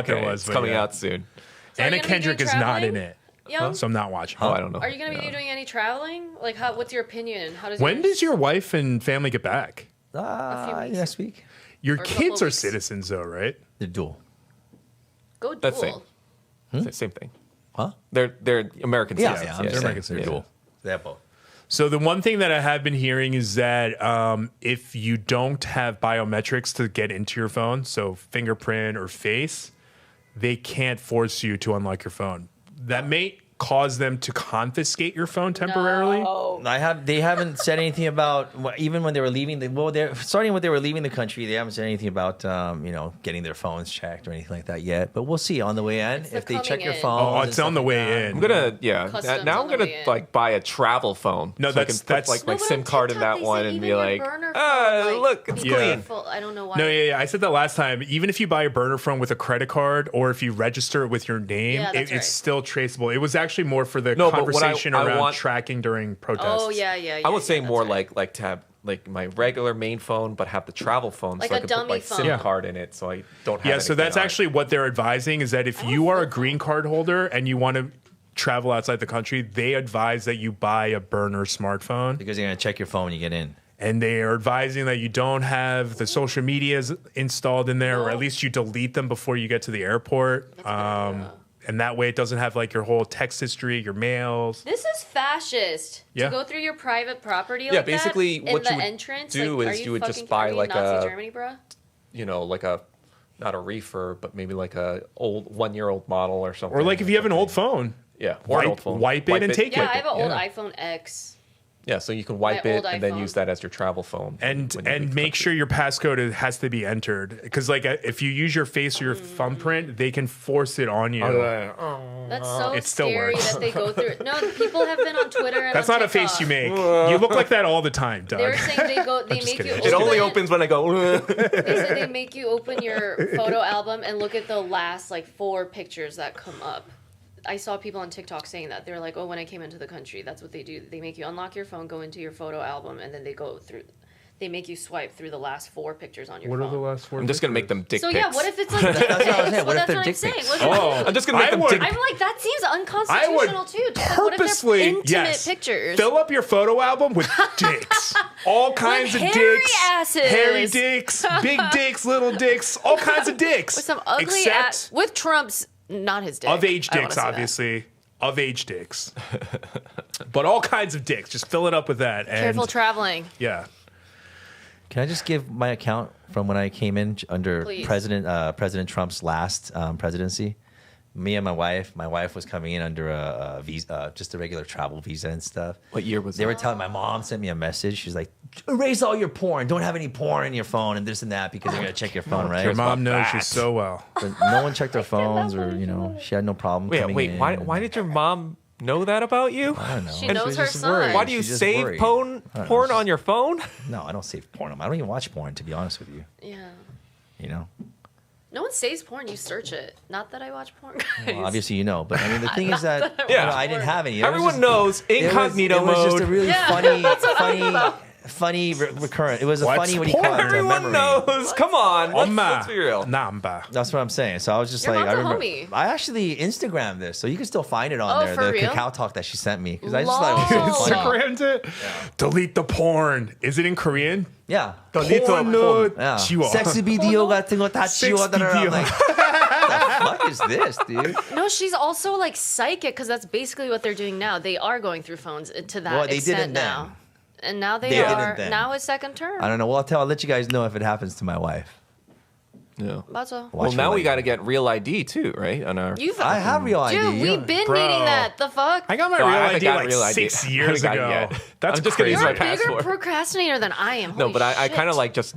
there was. It's but coming yeah. out soon. So are you Anna gonna be Kendrick doing is not in traveling? it, Yeah. so I'm not watching. Oh, I don't know. Are you going to be Yeah. doing any traveling? Like, what's your opinion? How does When yours- does your wife and family get back? weeks. Next week. Your Or a kids couple are weeks. citizens, though, right? The dual. go dual? That's same. Same thing. Huh? They're American Yeah, citizens. I'm they're just American saying, citizens. dual. They have both. So the one thing that I have been hearing is that if you don't have biometrics to get into your phone, so fingerprint or face, they can't force you to unlock your phone. That may cause them to confiscate your phone temporarily. No. They haven't said anything about even when they were leaving. They're starting when they were leaving the country. They haven't said anything about getting their phones checked or anything like that yet. But we'll see on the way in the if they check coming your in. phone. Oh, it's on the way in. I'm gonna Customs now on I'm the gonna way in. like buy a travel phone. No, so I that's- can that's- put like my No, but SIM on card in TikTok, that they one said and even be your like, burner phone, like, look, it's be Yeah. clean. careful. I don't know why. No, yeah, I said that last time. Even if you buy a burner phone with a credit card or if you register it with your name, Yeah, that's right. it's still traceable. It was actually more for the No, but what conversation I around want- tracking during protests. Oh yeah. I would say that's more right. like to have like my regular main phone, but have the travel phone Like so I a can put my dummy SIM phone. Yeah. card in it, so I don't have. Yeah, so anything that's on it. actually what they're advising is that if you are a green card holder and you want to travel outside the country, they advise that you buy a burner smartphone. because they're gonna check your phone when you get in. And they are advising that you don't have the social medias installed in there, or at least you delete them before you get to the airport. And that way it doesn't have like your whole text history, your mails. This is fascist. Yeah. To go through your private property Yeah, like basically that, what in you the would entrance. do like, is are you would just fucking- buy are you like Nazi a- Germany, bruh? like a not a reefer, but maybe like a old 1-year-old model or something. Or like if you have an old phone, yeah, or an wipe- old phone. wipe it and take Yeah, it. I have an old Yeah. iPhone X. Yeah, so you can wipe My it old and then iPhone. use that as your travel phone. and when you leave the make country. sure your passcode has to be entered, because like if you use your face or your thumbprint, they can force it on you. That's so It still scary works. that they go through. No, people have been on Twitter and That's on not a face TikTok. you make. You look like that all the time, Doug. They were saying they just make you. kidding. It only open- opens when I go. They said they make you open your photo album and look at the last like 4 pictures that come up. I saw people on TikTok saying that. They're like, oh, when I came into the country, that's what they do. They make you unlock your phone, go into your photo album, and then they make you swipe through the last 4 pictures on your What are phone. the last 4? I'm just gonna make them dick So pics. yeah, what if it's like dick pics? what I was saying. Well, What if that's they're what I'm dick saying. pics? What if Oh, I'm just gonna make them would- dick. I'm like, that seems I would unconstitutional too. Just like, what if they're purposely, intimate yes, pictures? fill up your photo album with dicks. All kinds of hairy dicks. asses. Hairy dicks, big dicks, little dicks, all kinds of dicks. With some ugly Except ass with Trump's not his dick. of age I don't wanna dicks, say that. obviously. Of age dicks. But all kinds of dicks. Just fill it up with that. And Careful traveling. yeah. Can I just give my account from when I came in under Please. President Trump's last presidency? Me and my wife was coming in under a visa, just a regular travel visa and stuff. What year was They that? were telling my mom sent me a message. She's like, erase all your porn. Don't have any porn in your phone and this and that because they're gonna check your phone, right? Your mom knows that. you so well. But no one checked their phones, or she had no problem. coming Wait, in. why did your mom know that about you? I don't know. She knows was her just son. worried. Why do you She's just save worried. porn I don't know. on your phone? No, I don't save porn. I don't even watch porn, to be honest with you. Yeah. You know. No one says porn. You search it. Not that I watch porn, guys. Well, obviously, you know. But I mean, the thing is that Yeah. I didn't have any. It was Everyone just- knows it was- incognito it was just a mode. really Yeah, funny, that's what I funny, thought. funny recurrent. It was a What's funny, what do you call it? Everyone memory. knows. Come on. Let's be real. Namba. That's what I'm saying. So I was just Your like, mom's I a remember. homie. I actually Instagrammed this, so you can still find it on Oh, there. for The real? cacao talk that she sent me because I just thought it was Lol. funny. Instagrammed it. Delete the porn. Is it in Korean? Yeah. Porn Yeah. 지워. Sexy video 같은 거 다 Sex 지워달라. I'm video. like, what the fuck is this, dude? No, she's also like psychic because that's basically what they're doing now. They are going through phones to that Well, they extent didn't now. then. And now they They are. didn't then. Now it's second term. I don't know. Well, I'll let you guys know if it happens to my wife. Yeah. That's all. Well, Watch now for we like- got to get real ID too, right? On our. I have real ID. Dude, You- we've been Bro. needing that. The fuck? I got my No, I real haven't ID got like real ID. 6 I years haven't ago. got it yet. That's I'm just gonna crazy. use You're my a bigger passport. procrastinator than I am. No, Holy but I kind of shit. like just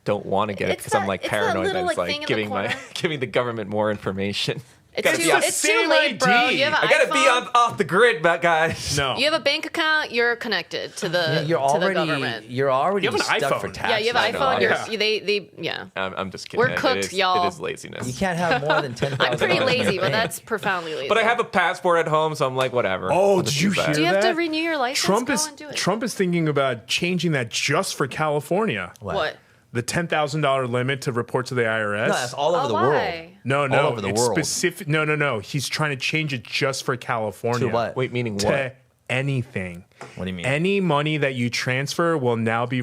don't want to get it It's because I'm that- like it's that paranoid that little, it's like, thing like in the giving my corner. giving the government more information. It's Gotta too, be on- it's too same late, bro. ID. You have an I gotta iPhone. be on off the grid, guys. No. You have a bank account. You're connected to the You're to the already government. you're already You have an stuck iPhone. for tax. Yeah, you have I an know, iPhone. yeah. They yeah. I'm just kidding. We're It cooked, is- y'all. It is laziness. You can't have more than 10,000. I'm pretty in your lazy, but bank. that's profoundly lazy. But I have a passport at home, so I'm like, whatever. Oh, I'll did just you use that. hear Do you have to that? renew your license? Trump Go is and do it. Trump is thinking about changing that just for California. What? The $10,000 limit to report to the IRS. No, that's all over Oh, the why? world. No, all over the it's world. specific. No. He's trying to change it just for California. To what? Wait, meaning To what? anything. What do you mean? Any money that you transfer will now be he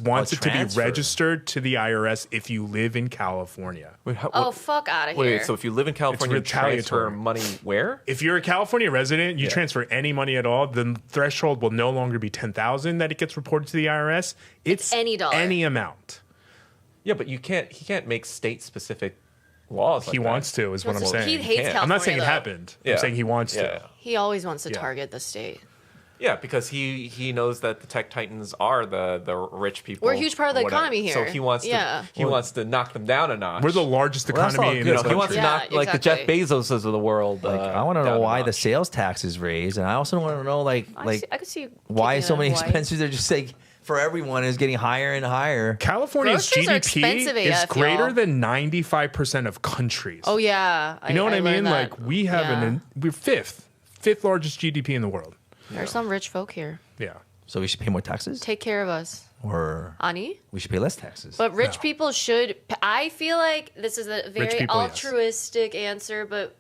wants it to be transfer. registered to the IRS if you live in California. Wait, how, Oh, what- fuck out of here. wait, so if you live in California, you transfer retaliatory. money where? If you're a California resident, you transfer any money at all, the threshold will no longer be 10,000 that it gets reported to the IRS. It's any dollar. any amount. Yeah, but you can't. He can't make state-specific laws. He wants to, is what I'm He saying. hates can't. California. I'm not saying it though. happened. Yeah. I'm saying he wants Yeah. to. He always wants to Yeah. target the state. Yeah, because he knows that the tech titans are the rich people. We're a huge part of the or whatever. economy here. So he wants Yeah. to wants to knock them down a notch. We're the largest Well, that's all economy in good. this he wants country. to Yeah, knock like the Jeff exactly. Bezoses of the world. Like, I want to down know a why the notch. sales tax is raised, and I also want to know I could see you why kicking so it many in Hawaii. expenses are just like for everyone is getting higher and higher. California's Groceries are GDP expensive is AF, greater y'all. than 95% of countries. Oh yeah. You know what I mean? learned that. Like we have Yeah. we're fifth largest GDP in the world. There's some rich folk here. Yeah. So we should pay more taxes, Take care of us, or Ani. we should pay less taxes. But rich people should. I feel like this is a very people, yes. altruistic answer, but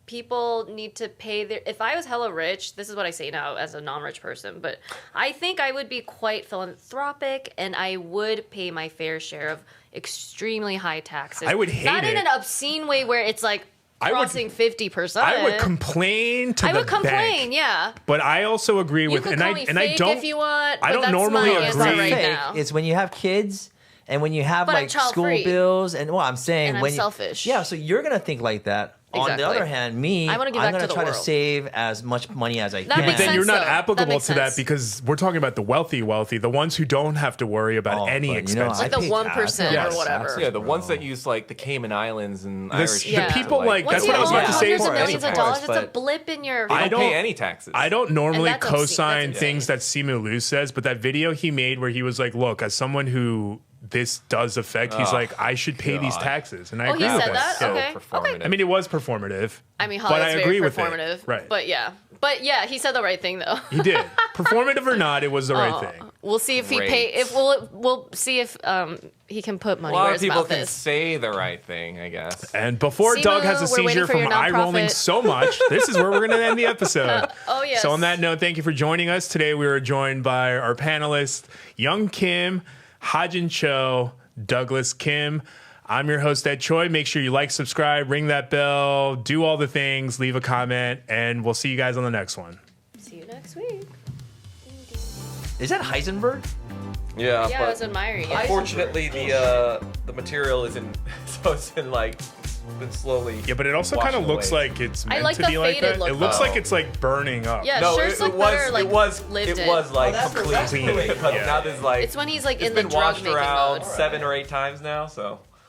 people need to pay their. If I was hella rich, this is what I say now as a non-rich person, but I think I would be quite philanthropic and I would pay my fair share of extremely high taxes. I would hate not in it. an obscene way where it's like I would- crossing 50%. I would complain to I the would complain, bank. yeah. But I also agree You with could and call I me and I fake don't if you want. I but don't that's normally my answer agree. right fake. now. It's when you have kids and when you have But I'm like school child-free. bills and well, I'm saying And I'm when selfish. Yeah, so you're gonna think like that. On Exactly. the other hand, me, I wanna give I'm back gonna to the try to world. save as much money as I That can. makes Then you're sense, not though. That applicable makes to that sense. because we're talking about the wealthy, the ones who don't have to worry about Oh, any but, you know, expenses. Like the I pay 1% or whatever. taxes, Yeah, the bro. ones that use like the Cayman Islands and The Irish. Yeah. people like Once that's you what I was own about to say. hundreds of for millions of any dollars, course, it's a but blip in your. They I don't pay don't- any taxes. I don't normally And that's obscene. co-sign That's things that Simu Liu says, but that video he made where he was like, "Look, as someone who this does affect, he's like, I should pay these God. taxes," and I Oh, agree he with said that? Yeah. Okay. performative. I mean, it was performative. I mean, but Hollywood's I very agree with performative. it. Right? But yeah, he said the right thing though. He did. Performative or not, it was the right Oh, thing. We'll see if he Great. pay. If we'll see if he can put a money lot where of his people mouth can is. say the right thing, I guess. And before Simu, Doug has a we're waiting seizure for from your eye rolling nonprofit. so much, this is where we're going to end the episode. Oh yes. So on that note, thank you for joining us. Today we were joined by our panelists, Young Kim, Hajin Cho, Douglas Kim. I'm your host, Ed Choi. Make sure you like, subscribe, ring that bell, do all the things, leave a comment, and we'll see you guys on the next one. See you next week. Is that Heisenberg? Yeah, Yeah, I was admiring it. unfortunately the material is in so it's in like been slowly. Yeah, but it also kind of washing looks away. like it's I meant like to the be like faded that. look, It looks though. like it's like burning up. Yeah, No, shirts it look was better, like, it lived was in. like that's the complete. respiration. Because Yeah. now there's like It's when he's like it's in the been drug washed making around mode. 7 or 8 times now, so